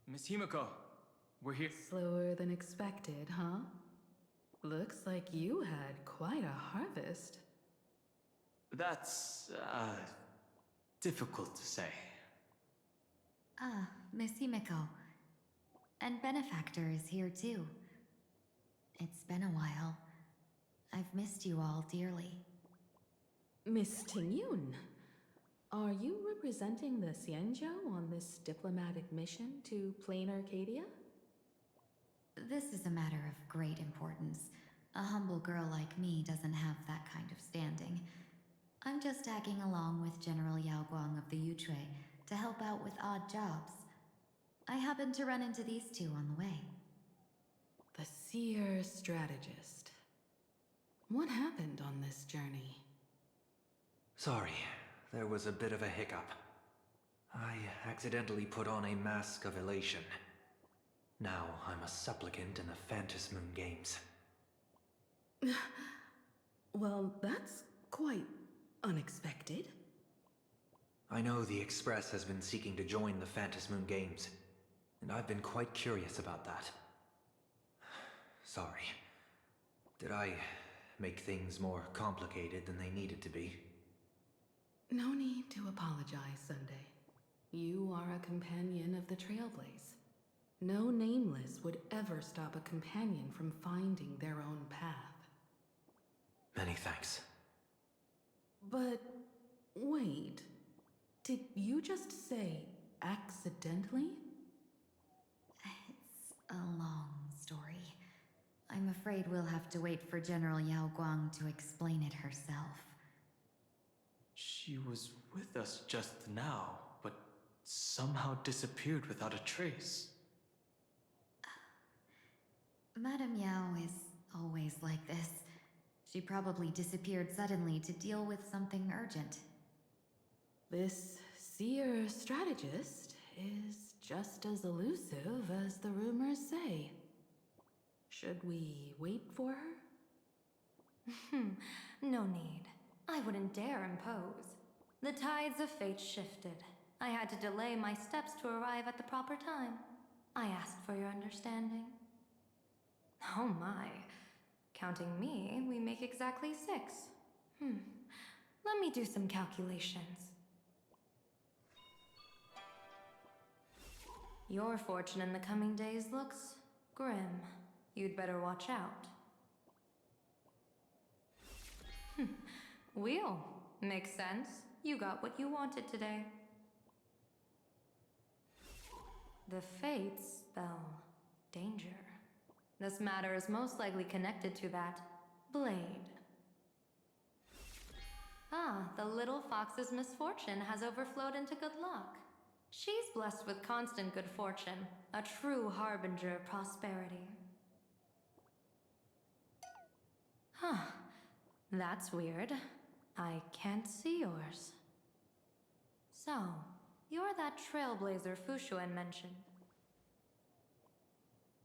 Miss Himiko, we're here. Slower than expected, huh? Looks like you had quite a harvest. That's, difficult to say. Ah, Miss Himiko. And Benefactor is here too. It's been a while. I've missed you all dearly. Miss Tingyun, are you representing the Xianzhou on this diplomatic mission to Plain Arcadia? This is a matter of great importance. A humble girl like me doesn't have that kind of standing. I'm just tagging along with General Yao Guang of the Yushui to help out with odd jobs. I happened to run into these two on the way. The Seer Strategist. What happened on this journey? Sorry, there was a bit of a hiccup. I accidentally put on a mask of elation. Now I'm a supplicant in the Phantasmoon Moon Games. Well, that's quite unexpected. I know the Express has been seeking to join the Phantasmoon Moon Games, and I've been quite curious about that. Sorry. Did I make things more complicated than they needed to be? No need to apologize, Sunday. You are a companion of the Trailblaze. No nameless would ever stop a companion from finding their own path. Many thanks. But wait, did you just say accidentally? It's a long story. I'm afraid we'll have to wait for General Yao Guang to explain it herself. She was with us just now, but somehow disappeared without a trace. Madame Yao is always like this. She probably disappeared suddenly to deal with something urgent. This Seer Strategist is just as elusive as the rumors say. Should we wait for her? No need. I wouldn't dare impose. The tides of fate shifted. I had to delay my steps to arrive at the proper time. I asked for your understanding. Oh my. Counting me, we make exactly 6. Let me do some calculations. Your fortune in the coming days looks grim. You'd better watch out. Wheel. Makes sense. You got what you wanted today. The fates spell danger. This matter is most likely connected to that blade. Ah, the little fox's misfortune has overflowed into good luck. She's blessed with constant good fortune, a true harbinger of prosperity. Huh. That's weird. I can't see yours. So, you're that trailblazer Fushuen mentioned.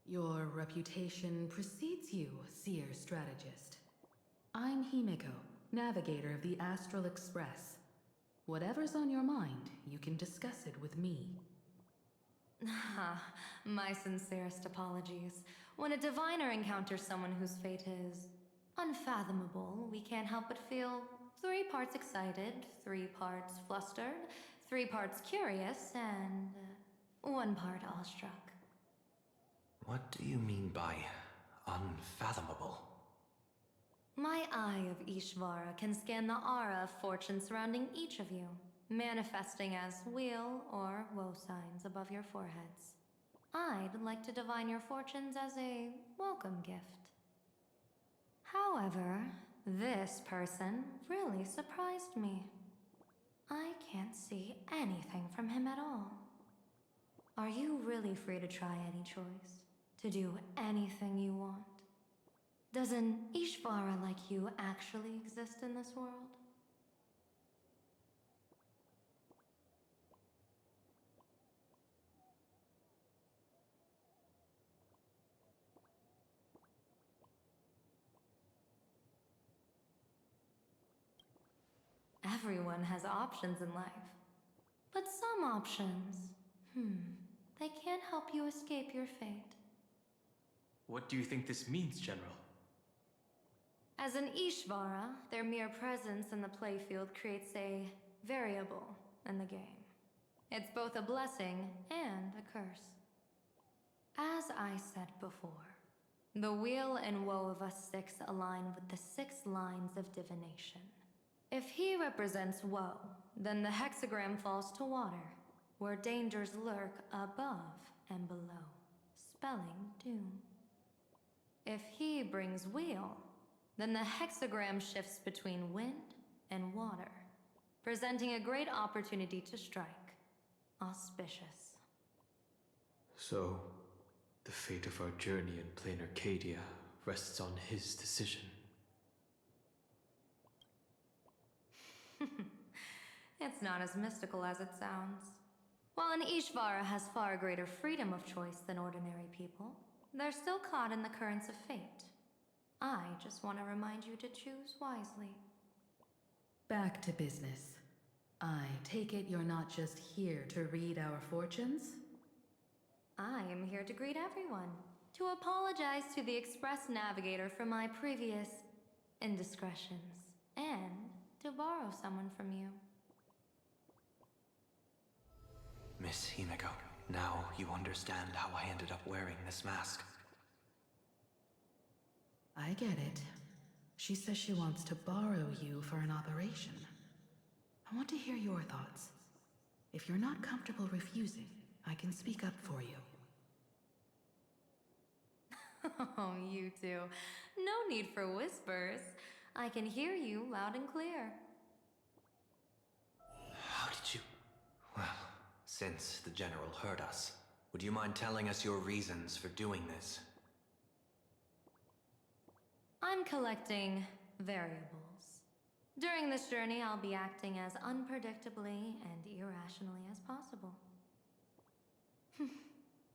Your reputation precedes you, Seer Strategist. I'm Himiko, navigator of the Astral Express. Whatever's on your mind, you can discuss it with me. My sincerest apologies. When a diviner encounters someone whose fate is unfathomable, we can't help but feel 3 parts excited, 3 parts flustered, 3 parts curious, and 1 part awestruck. What do you mean by unfathomable? My eye of Ishvara can scan the aura of fortune surrounding each of you, manifesting as weal or woe signs above your foreheads. I'd like to divine your fortunes as a welcome gift. However, this person really surprised me. I can't see anything from him at all. Are you really free to try any choice? To do anything you want? Does an Ishvara like you actually exist in this world? Everyone has options in life. But some options, they can't help you escape your fate. What do you think this means, General? As an Ishvara, their mere presence in the playfield creates a variable in the game. It's both a blessing and a curse. As I said before, the weal and woe of us 6 align with the 6 lines of divination. If he represents woe, then the hexagram falls to water, where dangers lurk above and below, spelling doom. If he brings weal, then the hexagram shifts between wind and water, presenting a great opportunity to strike. Auspicious. So, the fate of our journey in plain Arcadia rests on his decision. It's not as mystical as it sounds. While an Ishvara has far greater freedom of choice than ordinary people, they're still caught in the currents of fate. I just want to remind you to choose wisely. Back to business. I take it you're not just here to read our fortunes? I am here to greet everyone, to apologize to the Express Navigator for my previous indiscretions, and to borrow someone from you. Miss Himeko, now you understand how I ended up wearing this mask. I get it. She says she wants to borrow you for an operation. I want to hear your thoughts. If you're not comfortable refusing, I can speak up for you. Oh, you two. No need for whispers. I can hear you loud and clear. How did you... Well, since the General heard us, would you mind telling us your reasons for doing this? I'm collecting variables. During this journey, I'll be acting as unpredictably and irrationally as possible.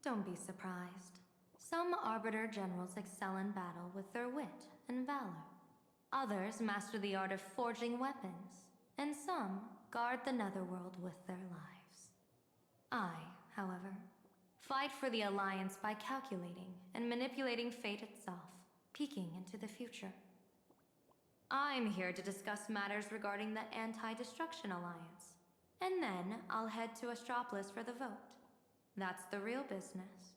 Don't be surprised. Some Arbiter Generals excel in battle with their wit and valor. Others master the art of forging weapons, and some guard the Netherworld with their lives. I, however, fight for the Alliance by calculating and manipulating fate itself, peeking into the future. I'm here to discuss matters regarding the Anti-Destruction Alliance, and then I'll head to Astropolis for the vote. That's the real business.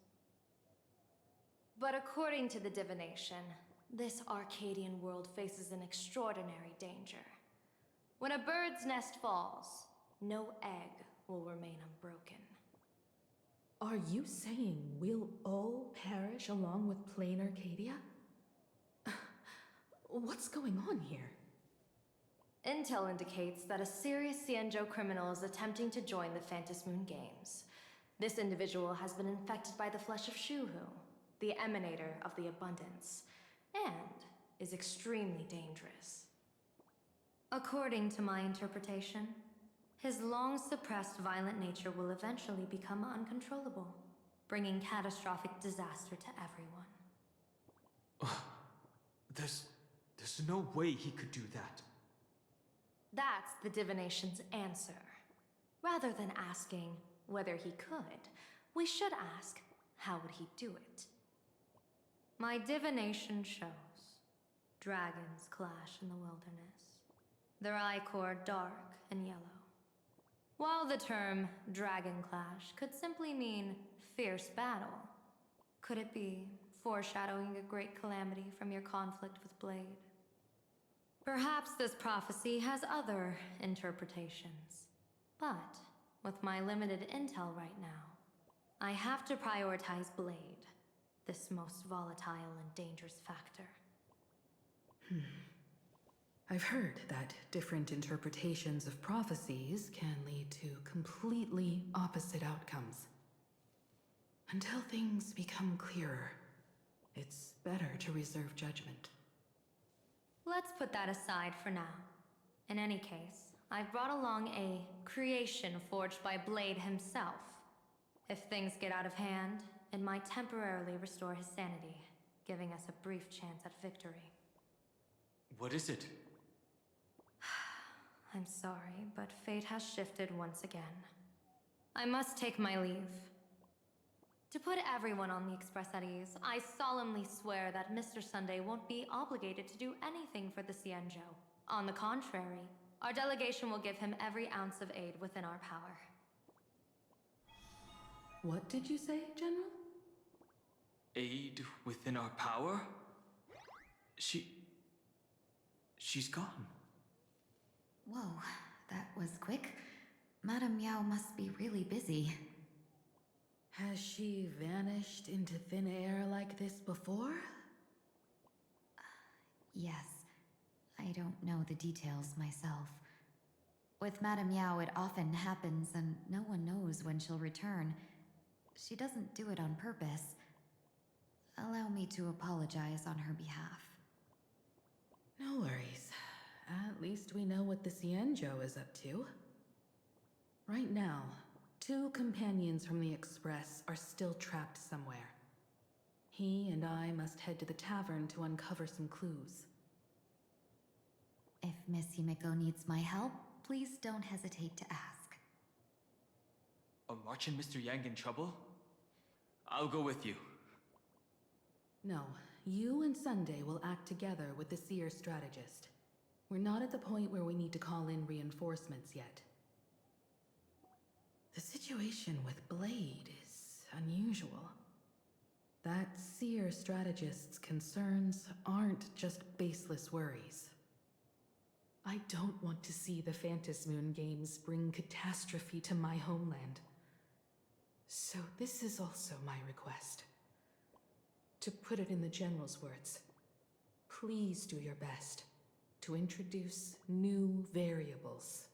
But according to the divination, this Arcadian world faces an extraordinary danger. When a bird's nest falls, no egg will remain unbroken. Are you saying we'll all perish along with plain Arcadia? What's going on here? Intel indicates that a serious Xianzhou criminal is attempting to join the Phantom Moon Games. This individual has been infected by the flesh of Shuhu, the emanator of the abundance, and is extremely dangerous. According to my interpretation, his long-suppressed violent nature will eventually become uncontrollable, bringing catastrophic disaster to everyone. There's no way he could do that. That's the divination's answer. Rather than asking whether he could, we should ask, how would he do it? My divination shows dragons clash in the wilderness, their ichor dark and yellow. While the term dragon clash could simply mean fierce battle, could it be foreshadowing a great calamity from your conflict with Blade? Perhaps this prophecy has other interpretations, but with my limited intel right now, I have to prioritize Blade, this most volatile and dangerous factor. I've heard that different interpretations of prophecies can lead to completely opposite outcomes. Until things become clearer, it's better to reserve judgment. Let's put that aside for now. In any case, I've brought along a creation forged by Blade himself. If things get out of hand, it might temporarily restore his sanity, giving us a brief chance at victory. What is it? I'm sorry, but fate has shifted once again. I must take my leave. To put everyone on the Express at ease, I solemnly swear that Mr. Sunday won't be obligated to do anything for the Xianzhou. On the contrary, our delegation will give him every ounce of aid within our power. What did you say, General? Aid within our power? She's gone. Whoa, that was quick. Madame Yao must be really busy. Has she vanished into thin air like this before? Yes. I don't know the details myself. With Madame Yao, it often happens, and no one knows when she'll return. She doesn't do it on purpose. Allow me to apologize on her behalf. No worries. At least we know what the Xianzhou is up to. Right now, 2 companions from the Express are still trapped somewhere. He and I must head to the tavern to uncover some clues. If Miss Himeko needs my help, please don't hesitate to ask. Are March and Mr. Yang in trouble? I'll go with you. No, you and Sunday will act together with the Seer strategist. We're not at the point where we need to call in reinforcements yet. The situation with Blade is unusual. That Seer strategist's concerns aren't just baseless worries. I don't want to see the Phantasmoon games bring catastrophe to my homeland. So this is also my request. To put it in the General's words, please do your best to introduce new variables.